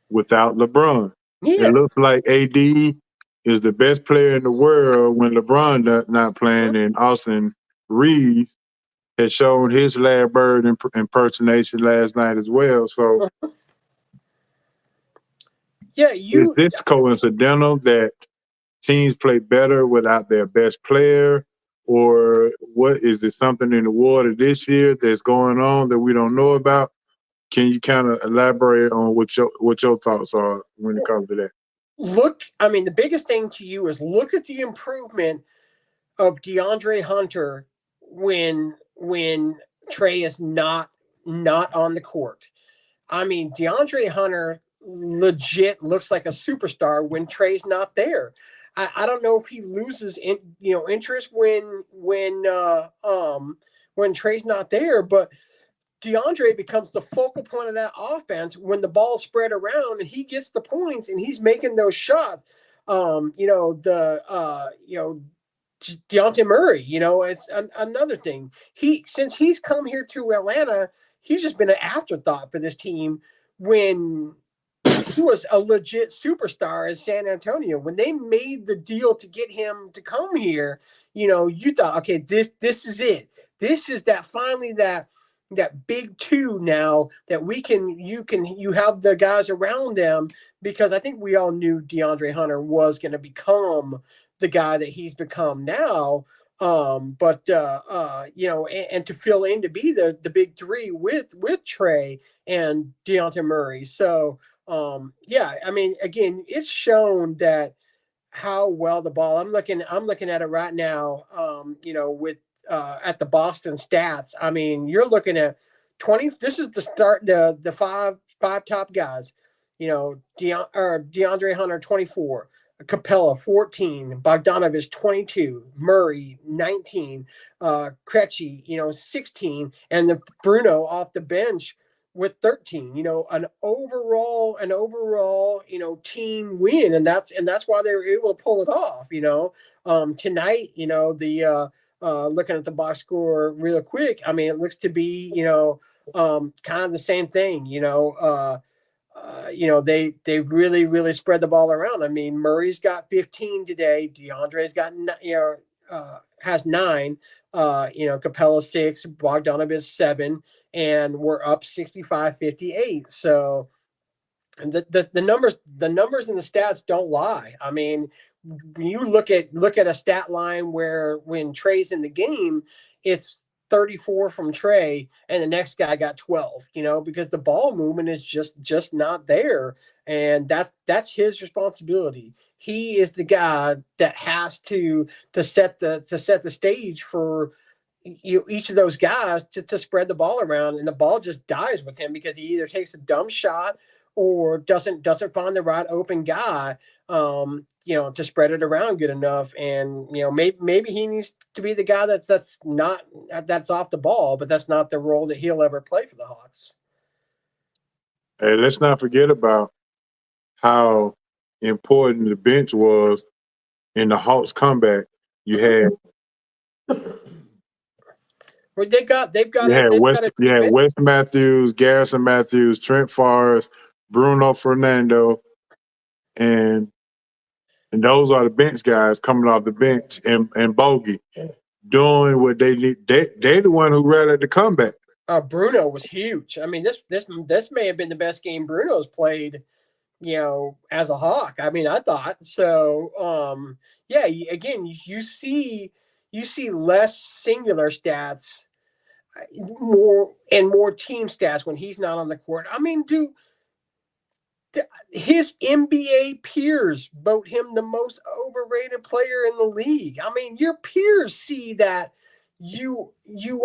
without LeBron. Yeah. It looks like AD is the best player in the world when LeBron not playing, and Austin Reeves has shown his Larry Bird impersonation last night as well. So, is this coincidental that teams play better without their best player? Or what is it, something in the water this year that's going on that we don't know about? Can you kind of elaborate on what your thoughts are when it comes to that? The biggest thing to you is look at the improvement of DeAndre Hunter when Trey is not on the court. I mean, DeAndre Hunter legit looks like a superstar when Trey's not there. I don't know if he loses interest when Trey's not there, but DeAndre becomes the focal point of that offense when the ball's spread around and he gets the points and he's making those shots. Deontay Murray, it's another thing. Since he's come here to Atlanta, he's just been an afterthought for this team when he was a legit superstar in San Antonio. When they made the deal to get him to come here, you thought, okay, this is it. This is that finally that big two now that you have the guys around them, because I think we all knew DeAndre Hunter was going to become the guy that he's become now. And to fill in to be the big three with Trey and Deontay Murray. So I mean, again, it's shown that how well the ball. I'm looking at it right now. With at the Boston stats. I mean, you're looking at 20. This is the start. The five top guys. DeAndre Hunter 24. Capella 14, Bogdanovich 22, Murray 19, Krejci 16, and the Bruno off the bench with 13. An overall team win, and that's why they were able to pull it off. Tonight, the looking at the box score real quick, I mean, it looks to be kind of the same thing. They really, really spread the ball around. I mean, Murray's got 15 today. DeAndre's got, has 9. Capella 6, Bogdanovich 7, and we're up 65-58. So the numbers and the stats don't lie. I mean, when you look at a stat line where when Trey's in the game, it's 34 from Trey and the next guy got 12, because the ball movement is just not there. And that's his responsibility. He is the guy that has to set the stage for each of those guys to spread the ball around, and the ball just dies with him because he either takes a dumb shot or doesn't find the right open guy, to spread it around good enough. And maybe he needs to be the guy that's off the ball, but that's not the role that he'll ever play for the Hawks. Hey, let's not forget about how important the bench was in the Hawks comeback. You had they've got Wes Matthews, Garrison Matthews, Trent Forrest, Bruno Fernando, and those are the bench guys coming off the bench, and Bogey doing what they need. They the one who rallied the comeback. Bruno was huge. I mean, this may have been the best game Bruno's played, as a Hawk. I mean, I thought so. Again, you see less singular stats, more team stats when he's not on the court. I mean, his NBA peers vote him the most overrated player in the league. I mean, your peers see that you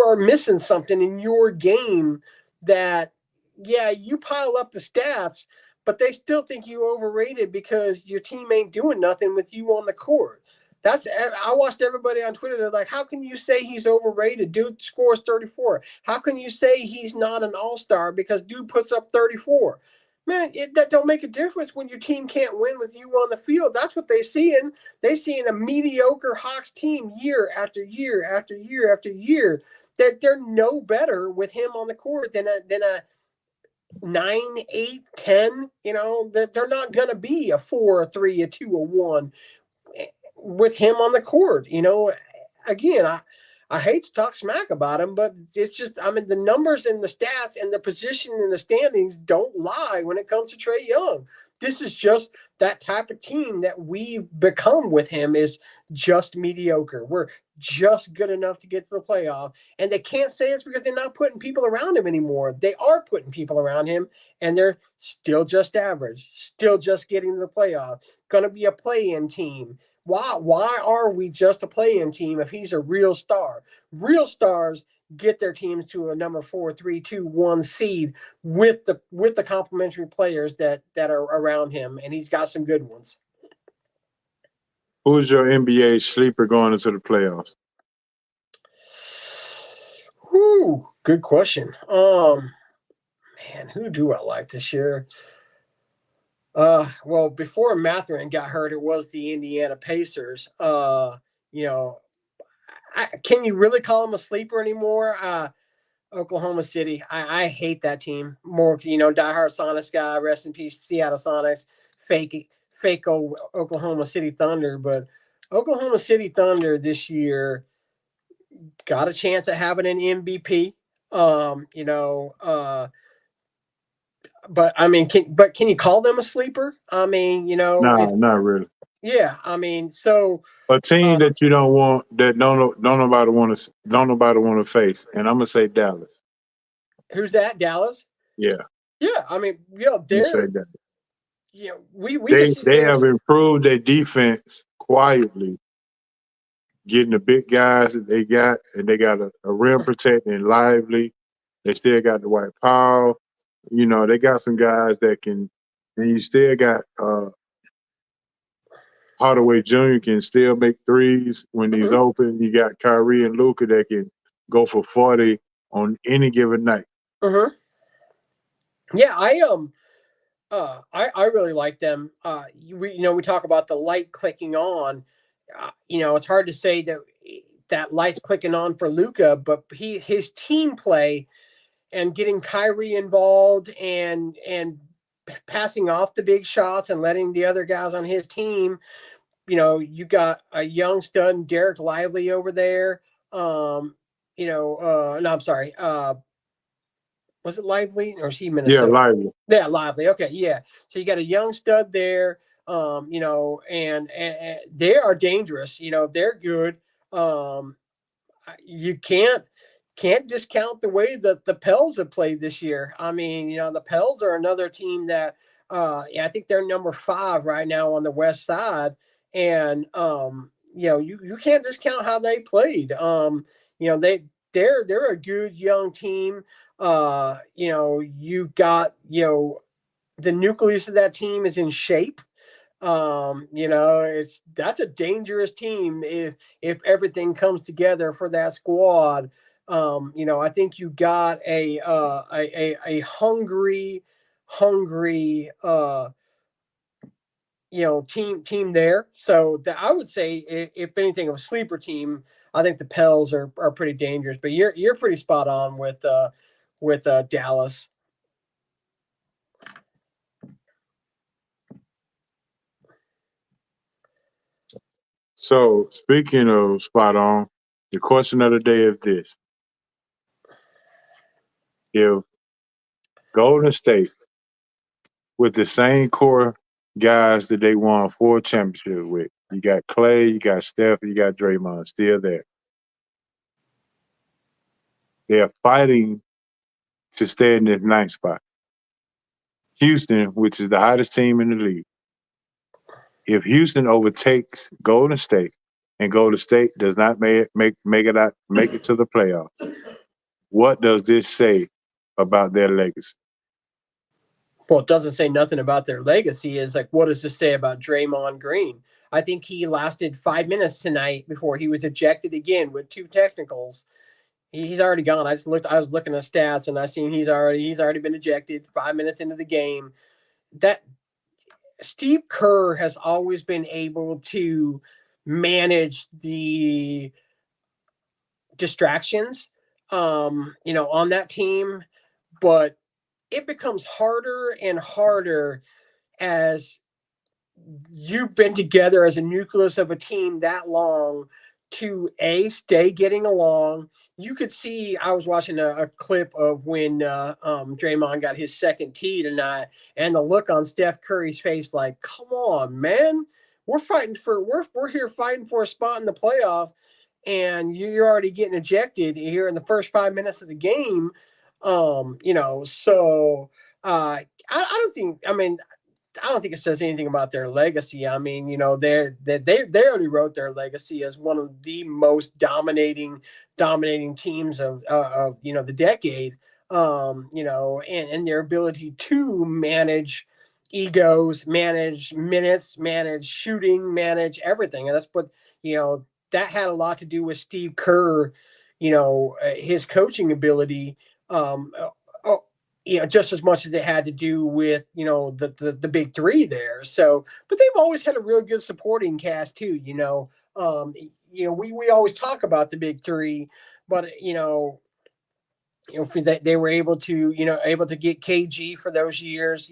are missing something in your game, that you pile up the stats, but they still think you overrated because your team ain't doing nothing with you on the court. I watched everybody on Twitter. They're like, how can you say he's overrated? Dude scores 34. How can you say he's not an all-star because dude puts up 34? Man, that don't make a difference when your team can't win with you on the field. That's what they seeing. They seeing a mediocre Hawks team year after year after year after year. They're no better with him on the court than a 9, 8, 10. They're not going to be a 4, a 3, a 2, a 1 with him on the court. Again, I hate to talk smack about him, but it's just, I mean, the numbers and the stats and the position in the standings don't lie when it comes to Trae Young. This is just that type of team that we've become with him, is just mediocre. We're just good enough to get to the playoff. And they can't say it's because they're not putting people around him anymore. They are putting people around him, and they're still just average, still just getting to the playoff. Going to be a play-in team. Why are we just a play-in team if he's a real star? Real stars get their teams to a number 4, 3, 2, 1 seed with the complementary players that are around him, and he's got some good ones. Who's your NBA sleeper going into the playoffs? Good question. Man, who do I like this year? Well, before Matherin got hurt, it was the Indiana Pacers. You know, can you really call them a sleeper anymore? Oklahoma City. I hate that team more. Diehard Sonics guy. Rest in peace, Seattle Sonics. Fake old Oklahoma City Thunder. But Oklahoma City Thunder this year got a chance at having an MVP. But I mean, can you call them a sleeper? I mean, No, not really. yeah. I mean, so A team that you don't want, that don't nobody want to face, and I'm gonna say Dallas. who's that? Dallas. Yeah, Yeah. I mean, I'm gonna say that. We can see They them. have improved their defense quietly, getting the big guys that they got, and they got a rim protecting Lively. They still got the White Powell. They got some guys that can, and you still got Hardaway Jr. can still make threes when he's open. You got Kyrie and Luka that can go for 40 on any given night. Yeah, I really like them. We talk about the light clicking on. It's hard to say that light's clicking on for Luka, but his team play and getting Kyrie involved and passing off the big shots and letting the other guys on his team. You got a young stud, Derek Lively over there. No, I'm sorry. Was it Lively or is he Minnesota? Yeah, Lively. Yeah, Lively. Okay, yeah. So you got a young stud there, and they are dangerous. They're good. You can't discount the way that the Pels have played this year. I mean, the Pels are another team that I think they're number 5 right now on the West Side, and you can't discount how they played. They're a good young team. You got the nucleus of that team is in shape. That's a dangerous team if everything comes together for that squad. I think you got a hungry team there. So I would say if anything of a sleeper team, I think the Pels are pretty dangerous. But you're pretty spot on with Dallas. So speaking of spot on, the question of the day is this: if Golden State, with the same core guys that they won 4 championships with, you got Clay, you got Steph, you got Draymond still there. They're fighting to stay in this 9th spot. Houston, which is the hottest team in the league, if Houston overtakes Golden State and Golden State does not make it to the playoffs, what does this say about their legacy? Well, it doesn't say nothing about their legacy. Is like, what does this say about Draymond Green? I think he lasted 5 minutes tonight before he was ejected again with 2 technicals. He's already gone. I was looking at stats and I seen he's already been ejected 5 minutes into the game. That Steve Kerr has always been able to manage the distractions, on that team, but it becomes harder and harder as you've been together as a nucleus of a team that long to stay getting along. You could see, I was watching a clip of when Draymond got his second tee tonight, and the look on Steph Curry's face, like, come on, man, we're here fighting for a spot in the playoffs, and you're already getting ejected here in the first 5 minutes of the game. So I don't think. I don't think it says anything about their legacy. I mean, they already wrote their legacy as one of the most dominating teams of the decade. And their ability to manage egos, manage minutes, manage shooting, manage everything. And that's what that had a lot to do with Steve Kerr. His coaching ability. just as much as they had to do with, the big three there. So, but they've always had a real good supporting cast too. We always talk about the big three, but they were able to get KG for those years,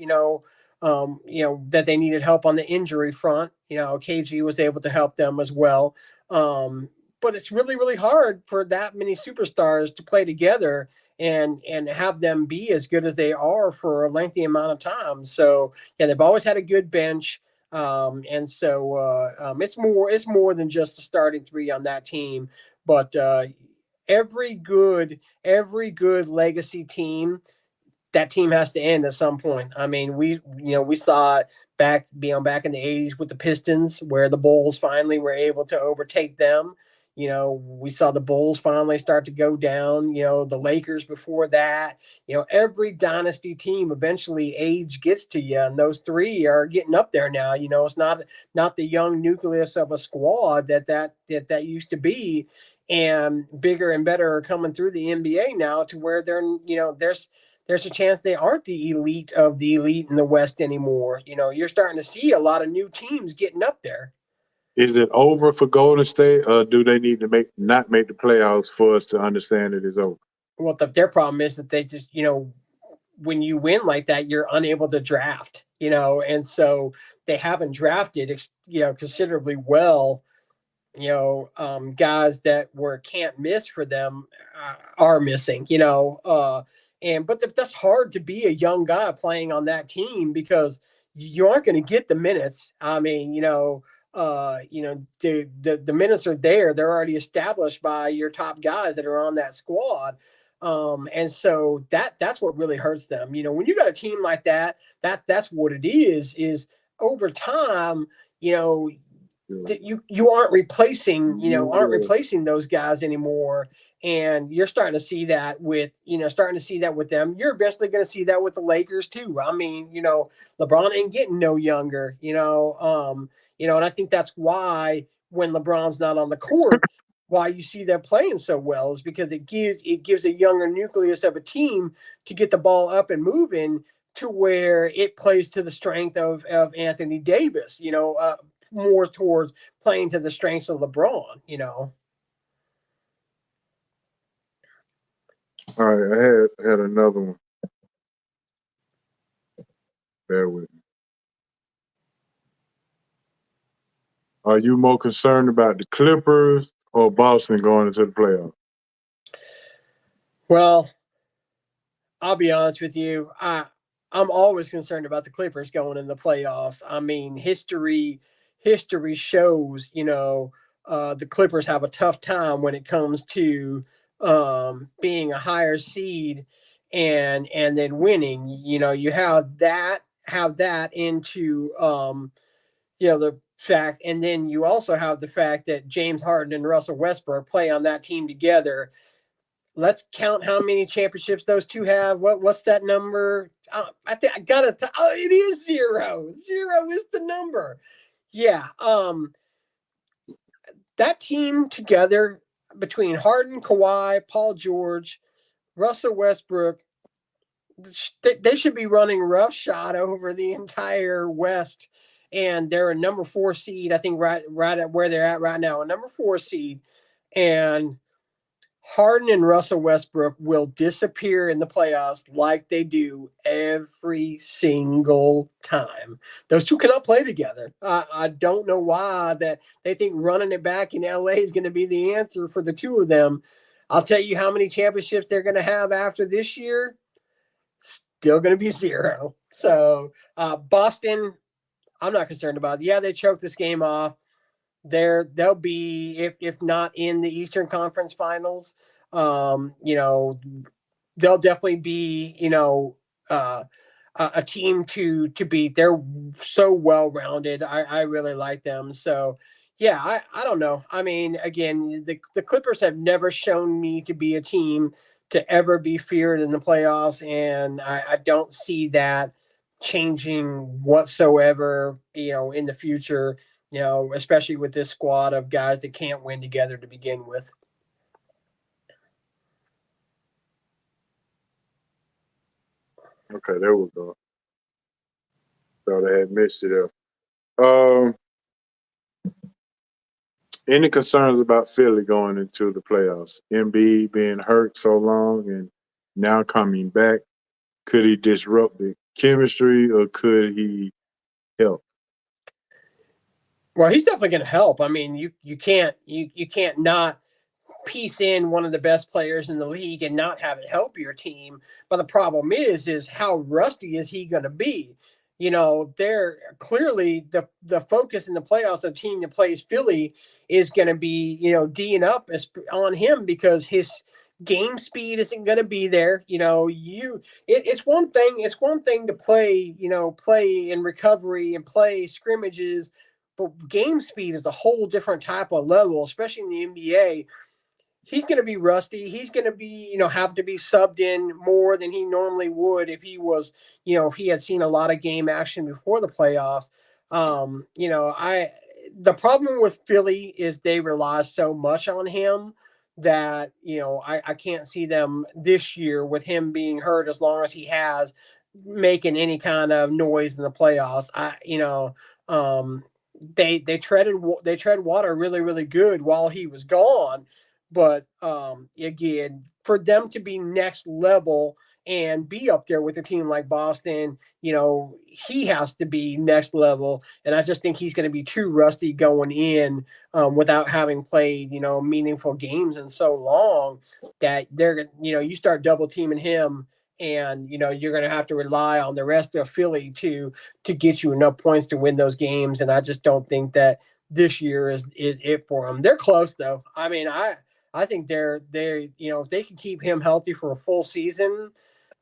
that they needed help on the injury front. KG was able to help them as well. But it's really, really hard for that many superstars to play together and have them be as good as they are for a lengthy amount of time. So yeah, they've always had a good bench. And so it's more than just the starting three on that team, but every good legacy team, that team has to end at some point. I mean, we saw it back in the 80s with the Pistons, where the Bulls finally were able to overtake them. We saw the Bulls finally start to go down. The Lakers before that. Every dynasty team eventually age gets to you, and those three are getting up there now. It's not the young nucleus of a squad that used to be, and bigger and better are coming through the NBA now, to where there's a chance they aren't the elite of the elite in the West anymore. You're starting to see a lot of new teams getting up there. Is it over for Golden State, or do they need to not make the playoffs for us to understand it is over? Well, their problem is that they just, when you win like that, you're unable to draft, and so they haven't drafted, considerably well. Guys that were can't miss for them are missing, but that's hard to be a young guy playing on that team, because you aren't going to get the minutes. I mean, the minutes are there. They're already established by your top guys that are on that squad. And so that's what really hurts them. When you got a team like that's what it is over time, you aren't replacing those guys anymore. And you're starting to see that with them. You're eventually going to see that with the Lakers too. I mean, LeBron ain't getting no younger, and I think that's why, when LeBron's not on the court, why you see them playing so well, is because it gives a younger nucleus of a team to get the ball up and moving, to where it plays to the strength of Anthony Davis, more towards playing to the strengths of LeBron. All right, I had another one. Bear with me. Are you more concerned about the Clippers or Boston going into the playoffs? Well, I'll be honest with you. I'm always concerned about the Clippers going in the playoffs. I mean, history shows, the Clippers have a tough time when it comes to being a higher seed and then winning. You have that into the fact, and then you also have the fact that James Harden and Russell Westbrook play on that team together. Let's count how many championships those two have. What's that number? I think I got it. It is 0. 0 is the number. Yeah. That team together, between Harden, Kawhi, Paul George, Russell Westbrook, they should be running roughshod over the entire West, and they're a number 4 seed. I think right at where they're at right now, a number 4 seed, and Harden and Russell Westbrook will disappear in the playoffs like they do every single time. Those two cannot play together. I don't know why that they think running it back in LA is going to be the answer for the two of them. I'll tell you how many championships they're going to have after this year. Still going to be 0. So Boston, I'm not concerned about it. Yeah, they choked this game off. They'll be, if not in the Eastern Conference Finals, they'll definitely be, a team to beat. They're so well rounded. I really like them. So yeah, I don't know. I mean, again, the Clippers have never shown me to be a team to ever be feared in the playoffs, and I don't see that changing whatsoever, in the future, especially with this squad of guys that can't win together to begin with. Okay, there we go. Thought I had missed it up. Um, any concerns about Philly going into the playoffs? Embiid being hurt so long and now coming back, could he disrupt the chemistry or could he help? Well, he's definitely going to help. I mean, you can't not piece in one of the best players in the league and not have it help your team. But the problem is how rusty is he going to be? You know, they're clearly the focus in the playoffs of the team that plays Philly is going to be, you know, D'ing up on him because his game speed isn't going to be there. You know, it's one thing to play, you know, play in recovery and play scrimmages, but game speed is a whole different type of level, especially in the NBA. He's going to be rusty. He's going to be, you know, have to be subbed in more than he normally would if he was, you know, if he had seen a lot of game action before the playoffs. You know, the problem with Philly is they rely so much on him that, you know, I can't see them this year with him being hurt as long as he has making any kind of noise in the playoffs. They tread water really, really good while he was gone, but again, for them to be next level and be up there with a team like Boston, you know, he has to be next level. And I just think he's going to be too rusty going in without having played, you know, meaningful games in so long that they're, you know, you start double teaming him and you know you're going to have to rely on the rest of Philly to get you enough points to win those games. And I just don't think that this year is it for them. They're close though. I mean, I think they're you know if they can keep him healthy for a full season,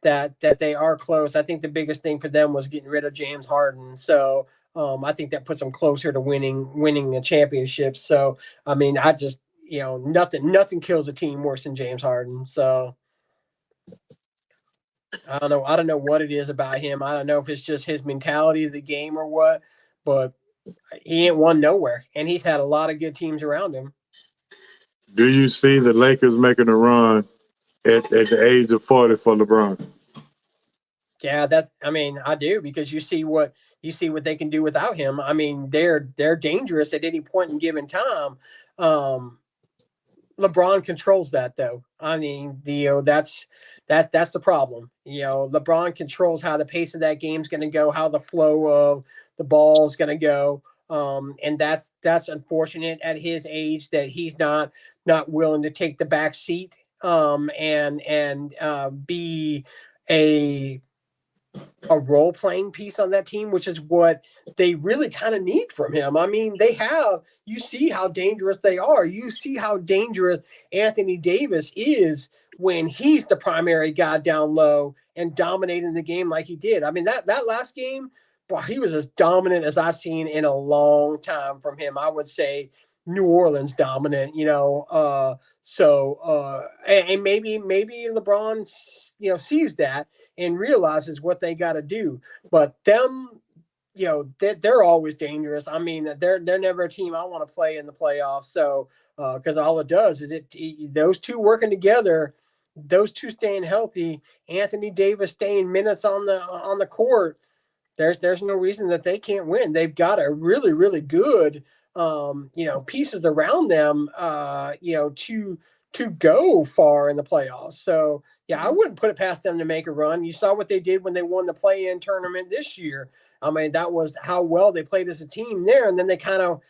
that they are close. I think the biggest thing for them was getting rid of James Harden. So I think that puts them closer to winning a championship. So I mean, I just you know nothing kills a team worse than James Harden. So I don't know what it is about him. I don't know if it's just his mentality of the game or what, but he ain't won nowhere, and he's had a lot of good teams around him. Do you see the Lakers making a run at the age of 40 for LeBron? Yeah, I mean, I do because you see what they can do without him. I mean, they're dangerous at any point in given time. Um, LeBron controls that though. I mean, you know, that's the problem. You know, LeBron controls how the pace of that game's going to go, how the flow of the ball is going to go. And that's unfortunate at his age that he's not willing to take the back seat and be a role playing piece on that team, which is what they really kind of need from him. I mean, you see how dangerous they are. You see how dangerous Anthony Davis is when he's the primary guy down low and dominating the game like he did. I mean, that last game, boy, he was as dominant as I've seen in a long time from him. I would say New Orleans dominant, you know. And maybe LeBron, you know, sees that and realizes what they got to do. But them, you know, they're always dangerous. I mean, they're never a team I want to play in the playoffs. So because all it does is those two working together, those two staying healthy, Anthony Davis staying minutes on the court. There's no reason that they can't win. They've got a really really good you know pieces around them you know to go far in the playoffs. So yeah, I wouldn't put it past them to make a run. You saw what they did when they won the play-in tournament this year. I mean, that was how well they played as a team there, and then they kind of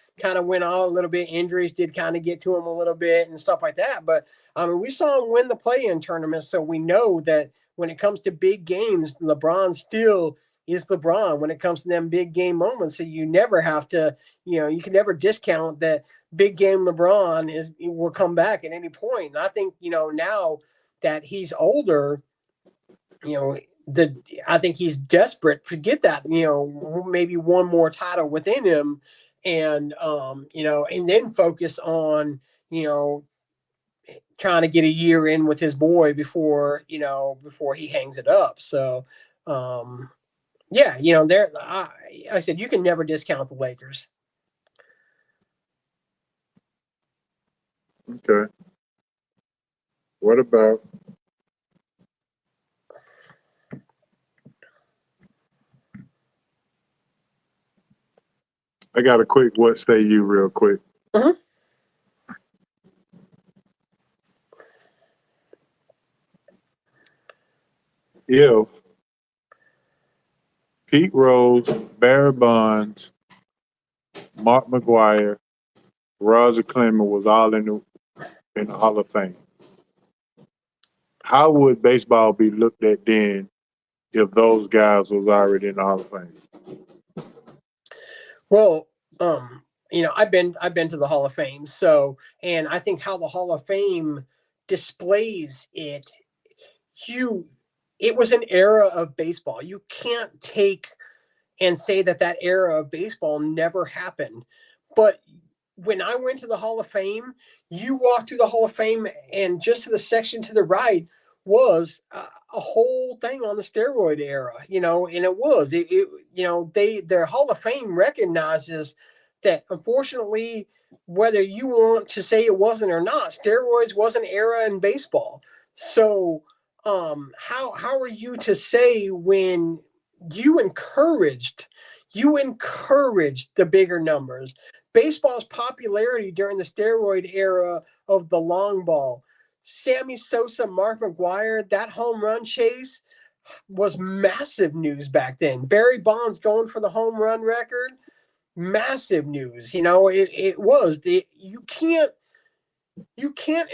went on a little bit. Injuries did kind of get to them a little bit and stuff like that. But I mean, we saw them win the play-in tournament, so we know that when it comes to big games, LeBron still is LeBron when it comes to them big game moments. So you never have to, you know, you can never discount that big game LeBron will come back at any point. And I think, you know, now that he's older, you know, I think he's desperate to get that, you know, maybe one more title within him and you know, and then focus on, you know, trying to get a year in with his boy before, you know, before he hangs it up. So yeah, you know, I said you can never discount the Lakers. Okay. What about I got a quick what say you real quick. Mhm. If Pete Rose, Barry Bonds, Mark McGwire, Roger Clemens was all in the Hall of Fame, how would baseball be looked at then if those guys was already in the Hall of Fame? Well, I've been to the Hall of Fame, so and I think how the Hall of Fame displays it, you it was an era of baseball. You can't take and say that that era of baseball never happened. But when I went to the Hall of Fame, you walk through the Hall of Fame, and just to the section to the right was a whole thing on the steroid era, and their Hall of Fame recognizes that, unfortunately, whether you want to say it wasn't or not, steroids was an era in baseball. So, how are you to say when you encouraged the bigger numbers? Baseball's popularity during the steroid era of the long ball, Sammy Sosa, Mark McGwire, that home run chase was massive news back then. Barry Bonds going for the home run record, massive news. It was you can't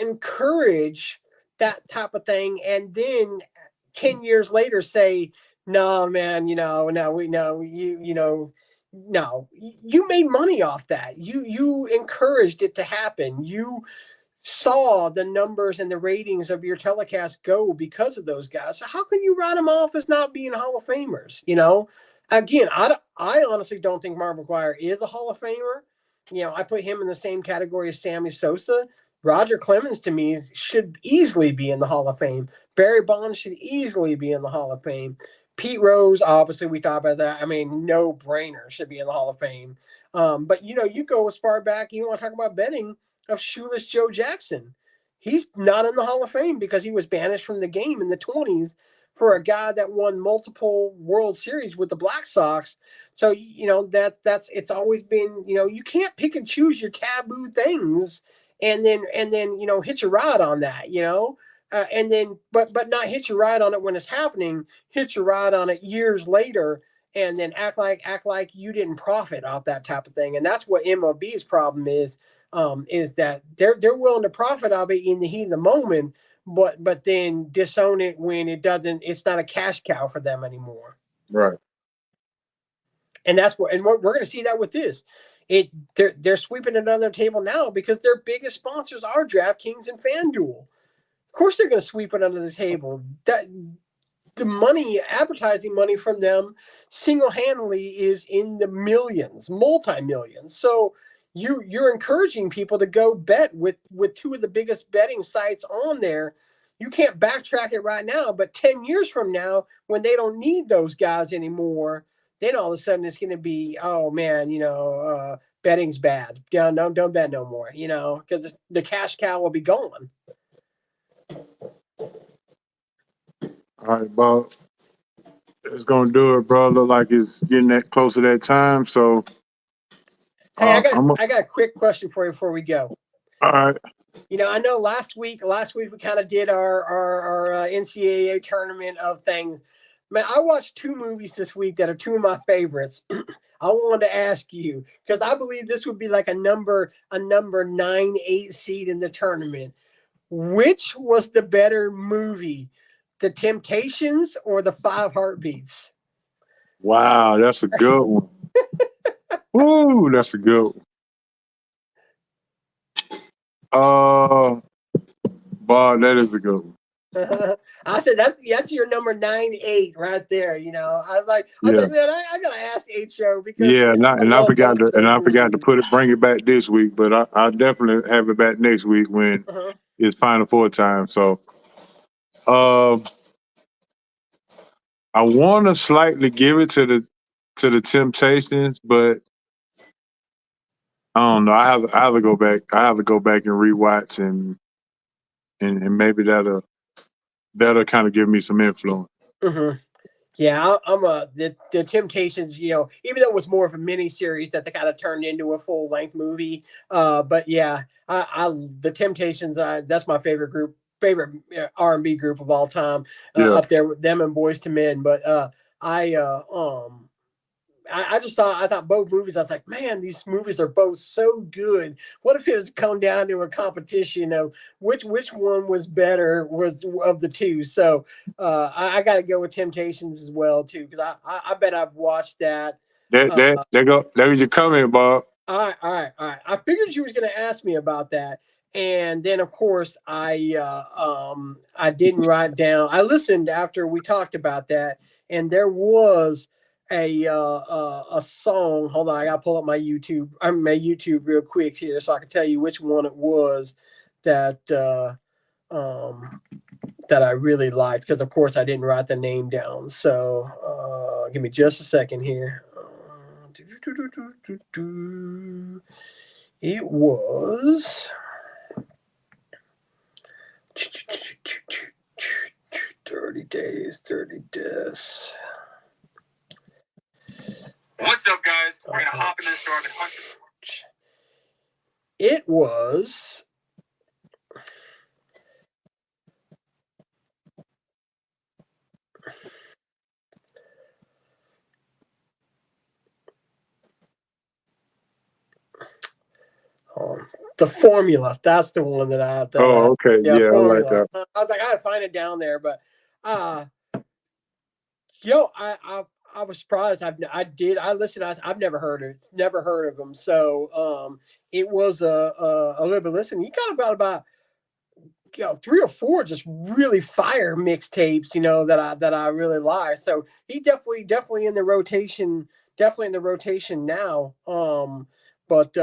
encourage that type of thing and then 10 years later say, no, man, no, we know no, you made money off that. You encouraged it to happen. You saw the numbers and the ratings of your telecast go because of those guys. So how can you write them off as not being Hall of Famers? Again, I honestly don't think Mark McGwire is a Hall of Famer. I put him in the same category as Sammy Sosa. Roger Clemens, to me, should easily be in the Hall of Fame. Barry Bonds should easily be in the Hall of Fame. Pete Rose, obviously, we talked about that. I mean, no brainer, should be in the Hall of Fame. But you go as far back, you want to talk about betting, of Shoeless Joe Jackson. He's not in the Hall of Fame because he was banished from the game in the 20s for a guy that won multiple World Series with the Black Sox. So that's it's always been, you can't pick and choose your taboo things and then hitch a ride on that, and then but not hitch a ride on it when it's happening, hitch a ride on it years later, and then act like you didn't profit off that type of thing. And that's what MLB's problem is that they're willing to profit off it in the heat of the moment, but then disown it when it's not a cash cow for them anymore. Right. And we're going to see that with this. They're sweeping it under the table now because their biggest sponsors are DraftKings and FanDuel. Of course, they're going to sweep it under the table. That the money, advertising money from them, single-handedly is in the millions, multi-millions. So you're encouraging people to go bet with two of the biggest betting sites on there. You can't backtrack it right now, but 10 years from now, when they don't need those guys anymore, then all of a sudden it's going to be, oh man, betting's bad. Yeah, no, don't bet no more, because the cash cow will be gone. All right, Bob. It's gonna do it, bro. Look like it's getting that close to that time. So, hey, I got a quick question for you before we go. All right. I know last week we kind of did our NCAA tournament of things. Man, I watched two movies this week that are two of my favorites. I wanted to ask you because I believe this would be like a number 9-8 seed in the tournament. Which was the better movie, The Temptations or The Five Heartbeats? Wow, that's a good one. Ooh, that's a good one. Bob, that is a good one. I said that's your number 9-8 right there. I was like, man, I gotta ask HO because and I forgot to bring it back this week, but I'll definitely have it back next week when it's Final Four time. So, I want to slightly give it to the Temptations, but I don't know. I have to go back. I have to go back and rewatch and maybe that'll kind of give me some influence. Mm-hmm. Yeah, I'm a the Temptations. You know, even though it was more of a mini series that they kind of turned into a full length movie. But yeah, I the Temptations. That's my favorite R&B group of all time. Yeah, Up there with them and Boys to Men. But I uh, um I thought both movies. I was like, man, these movies are both so good. What if it was come down to a competition of which one was better was of the two? So I got to go with Temptations as well too because I bet I've watched that. Uh, there you comment, Bob. all right. I figured you was going to ask me about that, and then of course I didn't write down. I listened after we talked about that, and there was a song. Hold on, I got to pull up my YouTube. My YouTube real quick here so I can tell you which one it was that um that I really liked because of course I didn't write the name down. So give me just a second here. It was 30 days, 30 deaths. What's up, guys? We're going to hop in this store. It was The Formula. That's the one that Oh, okay. Yeah, I like Formula. that. I was like, I gotta find it down there, but yo, I was surprised. I listened. I've never heard of them. So it was a little bit. Listen, you got about 3 or 4 just really fire mixtapes, that I really like. So he definitely in the rotation, now. But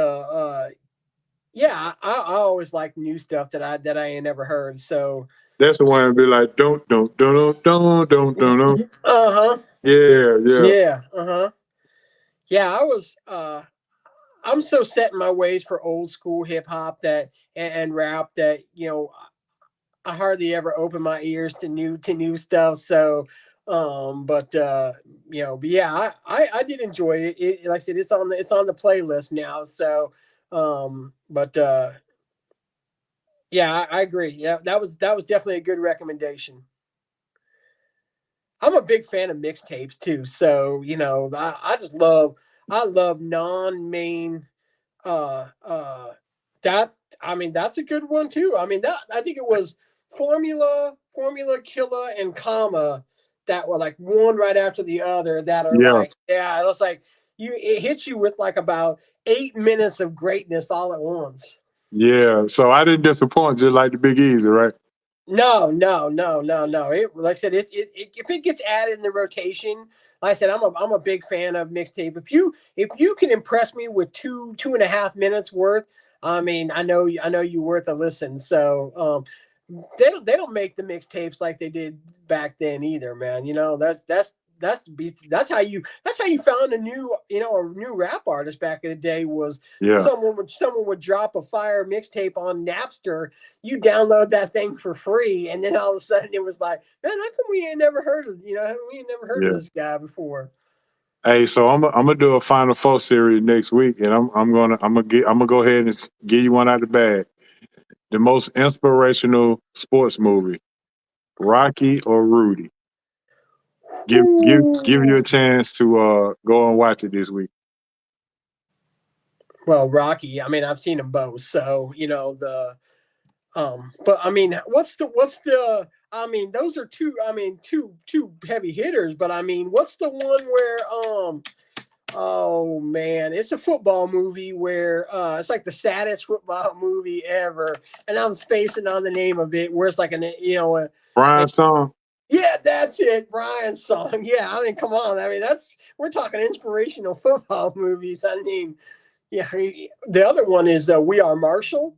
yeah, I always like new stuff that I ain't never heard. So That's the one to be like, don't. uh-huh. Yeah. Yeah, uh-huh. Yeah, I'm so set in my ways for old school hip hop and rap that, I hardly ever open my ears to new stuff. So but yeah, I did enjoy it. Like I said, it's on the playlist now. So but yeah, I agree. Yeah, that was definitely a good recommendation. I'm a big fan of mixtapes too. So, I love non-main uh uh that I mean that's a good one too. I mean that I think it was Formula Killa and Comma that were like one right after the other that are Yeah. like, yeah, it's like it hits you with like about 8 minutes of greatness all at once. Yeah. So I didn't disappoint just like the Big Easy, right? No. It, like I said, if it gets added in the rotation, like I said, I'm a big fan of mixtape. If you can impress me with 2.5 minutes worth, I mean, I know you worth a listen. So they don't make the mixtapes like they did back then either, man. That's how you found a new rap artist back in the day was Yeah. someone would drop a fire mixtape on Napster. You download that thing for free, and then all of a sudden it was like, man, how come we ain't never heard of Yeah. this guy before? Hey, so I'm gonna do a Final Four series next week, and I'm gonna go ahead and give you one out of the bag. The most inspirational sports movie, Rocky or Rudy? Give you a chance to go and watch it this week. Well, Rocky. I mean, I've seen them both, so but I mean, what's the? I mean, those are two. I mean, two heavy hitters. But I mean, what's the one where Oh man, it's a football movie where it's like the saddest football movie ever, and I'm spacing on the name of it. Where it's like Brian's song. yeah, that's it, Brian's song. Yeah, I mean, come on. I mean, we're talking inspirational football movies. I mean, yeah. The other one is We Are Marshall.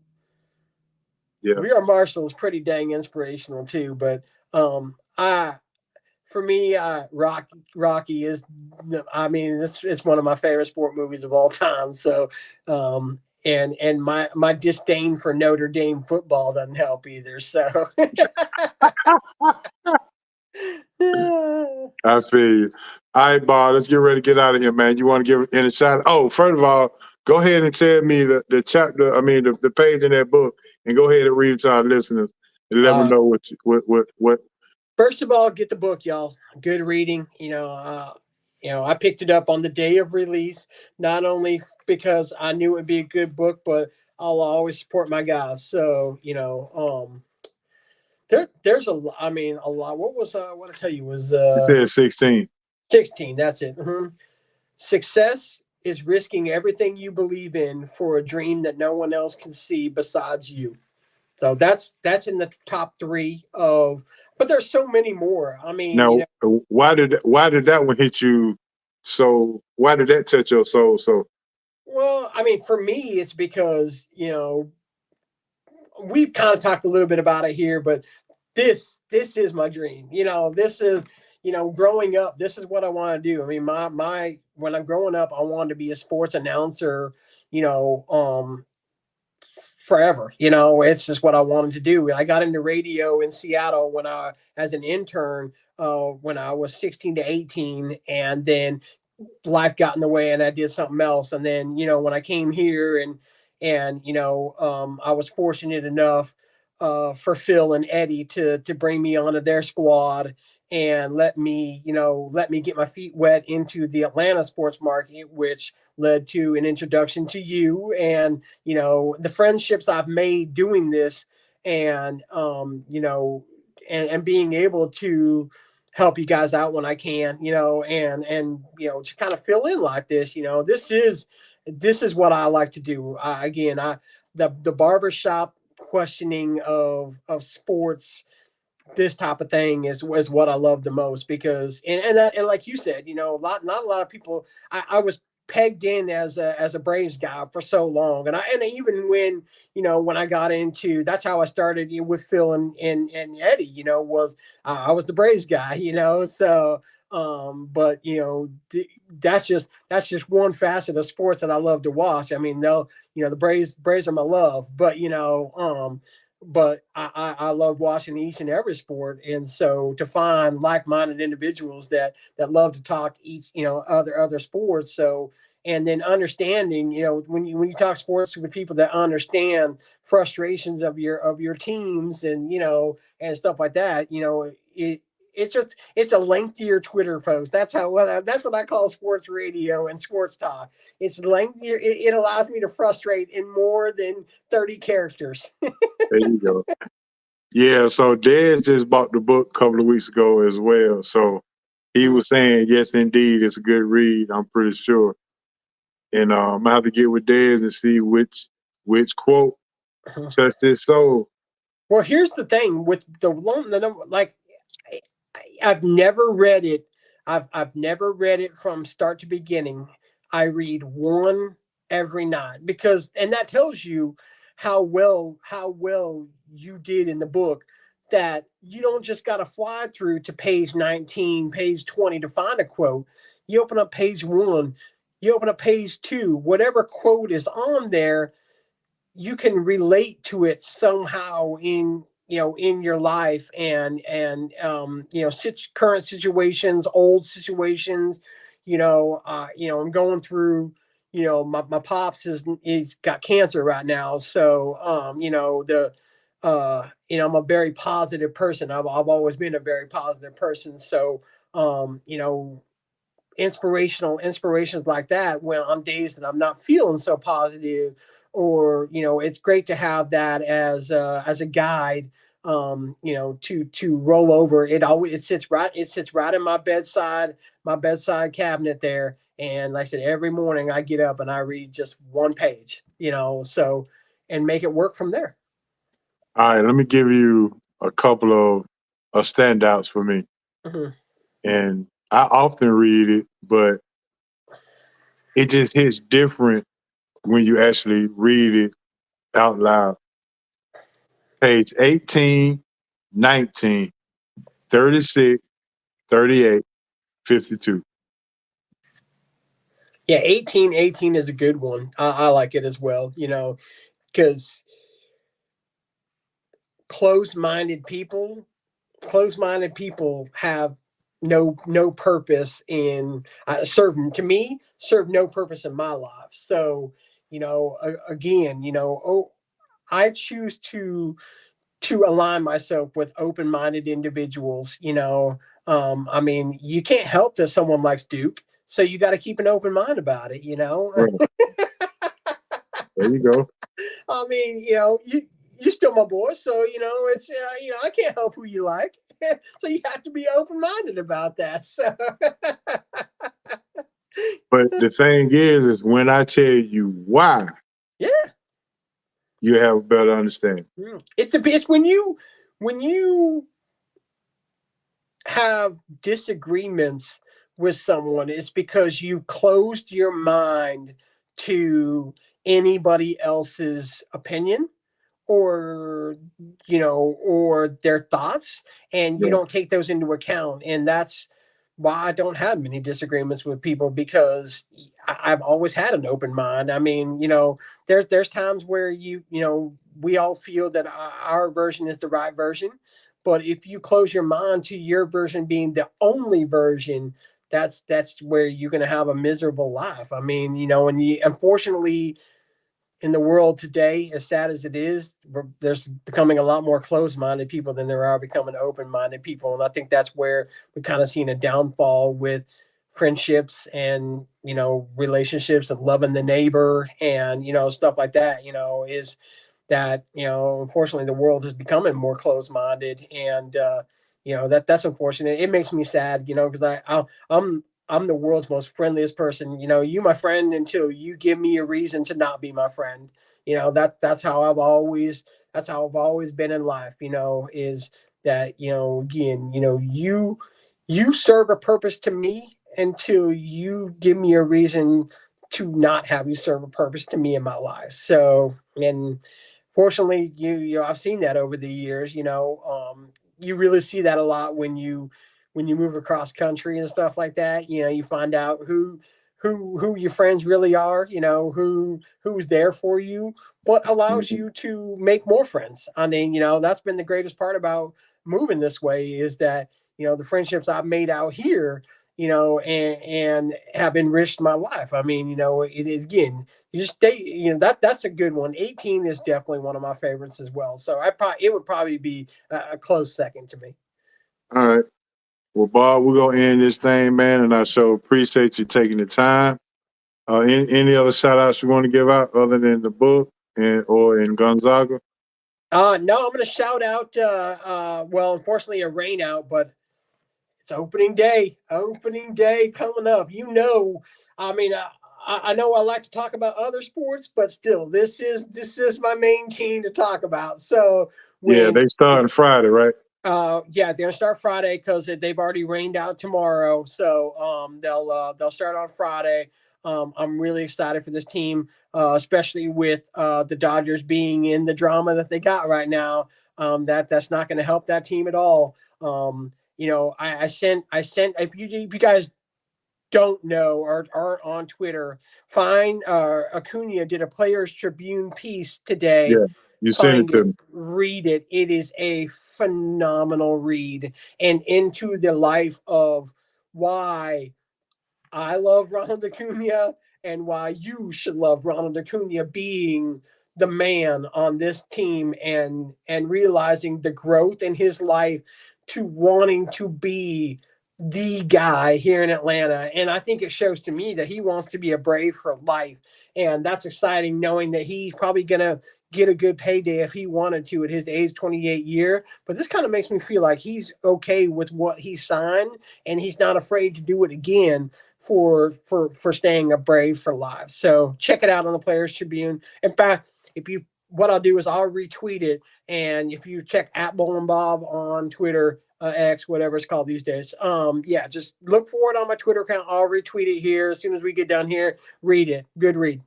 Yeah. We Are Marshall is pretty dang inspirational too. But I for me, Rocky is. I mean, it's one of my favorite sport movies of all time. So, and my disdain for Notre Dame football doesn't help either. So, I feel you. All right, Bob, let's get ready to get out of here, man. You want to give any shout? Oh, first of all, go ahead and tell me the chapter. I mean, the page in that book, and go ahead and read it to our listeners and let them know what. First of all, get the book, y'all. Good reading. I picked it up on the day of release, not only because I knew it would be a good book, but I'll always support my guys. So, there's I mean, a lot. What was what I tell you was It says 16. 16. That's it. Success is risking everything you believe in for a dream that no one else can see besides you. So that's in the top 3 of, but there's so many more. I mean, Now, why did that one hit you? So why did that touch your soul? So, well, I mean, for me, it's because we've kind of talked a little bit about it here, but this is my dream. This is growing up. This is what I want to do. I mean, my when I'm growing up, I wanted to be a sports announcer. Forever. It's just what I wanted to do. I got into radio in Seattle as an intern, when I was 16 to 18, and then life got in the way and I did something else. And then, when I came here and I was fortunate enough for Phil and Eddie to bring me onto their squad and let me get my feet wet into the Atlanta sports market, which led to an introduction to you and, the friendships I've made doing this and, and being able to help you guys out when I can, and to kind of fill in like this, this is what I like to do. The barbershop questioning of sports, this type of thing is what I love the most because and like you said, not a lot of people. I was pegged in as a Braves guy for so long, and even when I got into, that's how I started with Phil and Eddie. Was I was the Braves guy, so. But that's just one facet of sports that I love to watch. I mean, the Braves are my love, but I love watching each and every sport. And so to find like-minded individuals that love to talk other sports. So, and then understanding, when you talk sports with people that understand frustrations of your teams and, and stuff like that, it's a lengthier Twitter post. That's what I call sports radio and sports talk. It's lengthier. It allows me to frustrate in more than 30 characters. there you go. Yeah, so Dez just bought the book a couple of weeks ago as well. So he was saying, yes, indeed, it's a good read, I'm pretty sure. And I'm gonna have to get with Dez and see which quote touched his soul. Well, here's the thing with the number, like I've never read it. I've never read it from start to beginning. I read one every night and that tells you how well you did in the book, that you don't just got to fly through to page 19, page 20 to find a quote. You open up page 1, you open up page 2, whatever quote is on there, you can relate to it somehow in your life and current situations, old situations. I'm going through, my pops he's got cancer right now, so I'm a very positive person. I've always been a very positive person, so inspirations like that when on days that I'm not feeling so positive, or it's great to have that as a guide, to roll over. It sits right in my bedside cabinet there, and like I said, every morning I get up and I read just one page, so, and make it work from there. All right, let me give you a couple of standouts for me. Mm-hmm. And I often read it, but it just hits different when you actually read it out loud. Page 18, 19, 36, 38, 52. Yeah, 18 is a good one. I like it as well, because closed-minded people have no purpose in serve no purpose in my life. So again, I choose to align myself with open-minded individuals. I mean, you can't help that someone likes Duke, so you got to keep an open mind about it. Right. There you go. I mean, you're still my boy, so it's I can't help who you like, so you have to be open-minded about that. So, But the thing is when I tell you why, yeah, you have a better understanding. it's when you have disagreements with someone, it's because you closed your mind to anybody else's opinion or or their thoughts, and you Yeah. don't take those into account. And that's why I don't have many disagreements with people, because I've always had an open mind. I mean, there's times where we all feel that our version is the right version, but if you close your mind to your version being the only version, that's where you're going to have a miserable life. I mean, and unfortunately, in the world today, as sad as it is, there's becoming a lot more closed-minded people than there are becoming open-minded people. And I think that's where we're kind of seeing a downfall with friendships and, relationships and loving the neighbor and, stuff like that, is that, unfortunately the world is becoming more closed-minded. And, that's unfortunate. It makes me sad, because I'm the world's most friendliest person. You my friend until you give me a reason to not be my friend. That's how I've always been in life. Is that again, you serve a purpose to me until you give me a reason to not have you serve a purpose to me in my life. So, and fortunately, I've seen that over the years. You really see that a lot when you move across country and stuff like that. You find out who your friends really are. Who's there for you, what allows you to make more friends. I mean, that's been the greatest part about moving this way, is that the friendships I've made out here, and have enriched my life. I mean, it is, again, you just stay, that's a good one. 18 is definitely one of my favorites as well. So it would probably be a close second to me. All right. Well, Bob, we're gonna end this thing, man, and I so appreciate you taking the time. Any other shout outs you want to give out other than the book or in Gonzaga? No, I'm going to shout out, well, unfortunately a rain out, but it's opening day coming up. I mean, I know I like to talk about other sports, but still, this is my main team to talk about. So Yeah, when they starting Friday, right? yeah, they're gonna start Friday because they've already rained out tomorrow. So they'll start on Friday. I'm really excited for this team, especially with the Dodgers being in the drama that they got right now. That's not going to help that team at all. I sent if you guys don't know or aren't on Twitter, find Acuna did a Players Tribune piece today. Yeah, you sent it Find to it, me. read it. It is a phenomenal read, and into the life of why I love Ronald Acuna and why you should love Ronald Acuna being the man on this team, and realizing the growth in his life to wanting to be the guy here in Atlanta. And I think it shows to me that he wants to be a Brave for life. And that's exciting, knowing that he's probably going to get a good payday if he wanted to at his age 28 year. But this kind of makes me feel like he's okay with what he signed, and he's not afraid to do it again for staying a Brave for life. So check it out on the Players Tribune. In fact, what I'll do is I'll retweet it, and if you check at Bowling Bob on Twitter, X, whatever it's called these days, yeah, just look for it on my Twitter account. I'll retweet it here as soon as we get done here. Read it. Good read.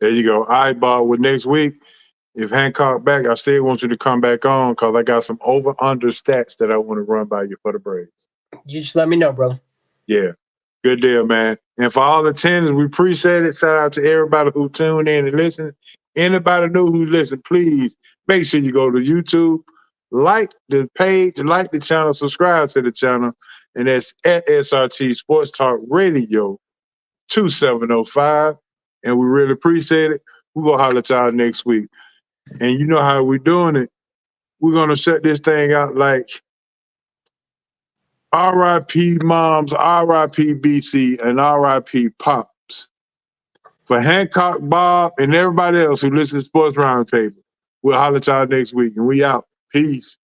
There you go. All right, Bob. Well, next week, if Hancock back, I still want you to come back on because I got some over/under stats that I want to run by you for the Braves. You just let me know, brother. Yeah. Good deal, man. And for all the attenders, we appreciate it. Shout out to everybody who tuned in and listened. Anybody new who's listening, please make sure you go to YouTube, like the page, like the channel, subscribe to the channel, and that's at SRT Sports Talk Radio 2705. And we really appreciate it. We're going to holler at y'all next week. And you know how we're doing it. We're going to shut this thing out like R.I.P. Moms, R.I.P. BC, and R.I.P. Pops. For Hancock, Bob, and everybody else who listens to Sports Roundtable, we'll holler at y'all next week. And we out. Peace.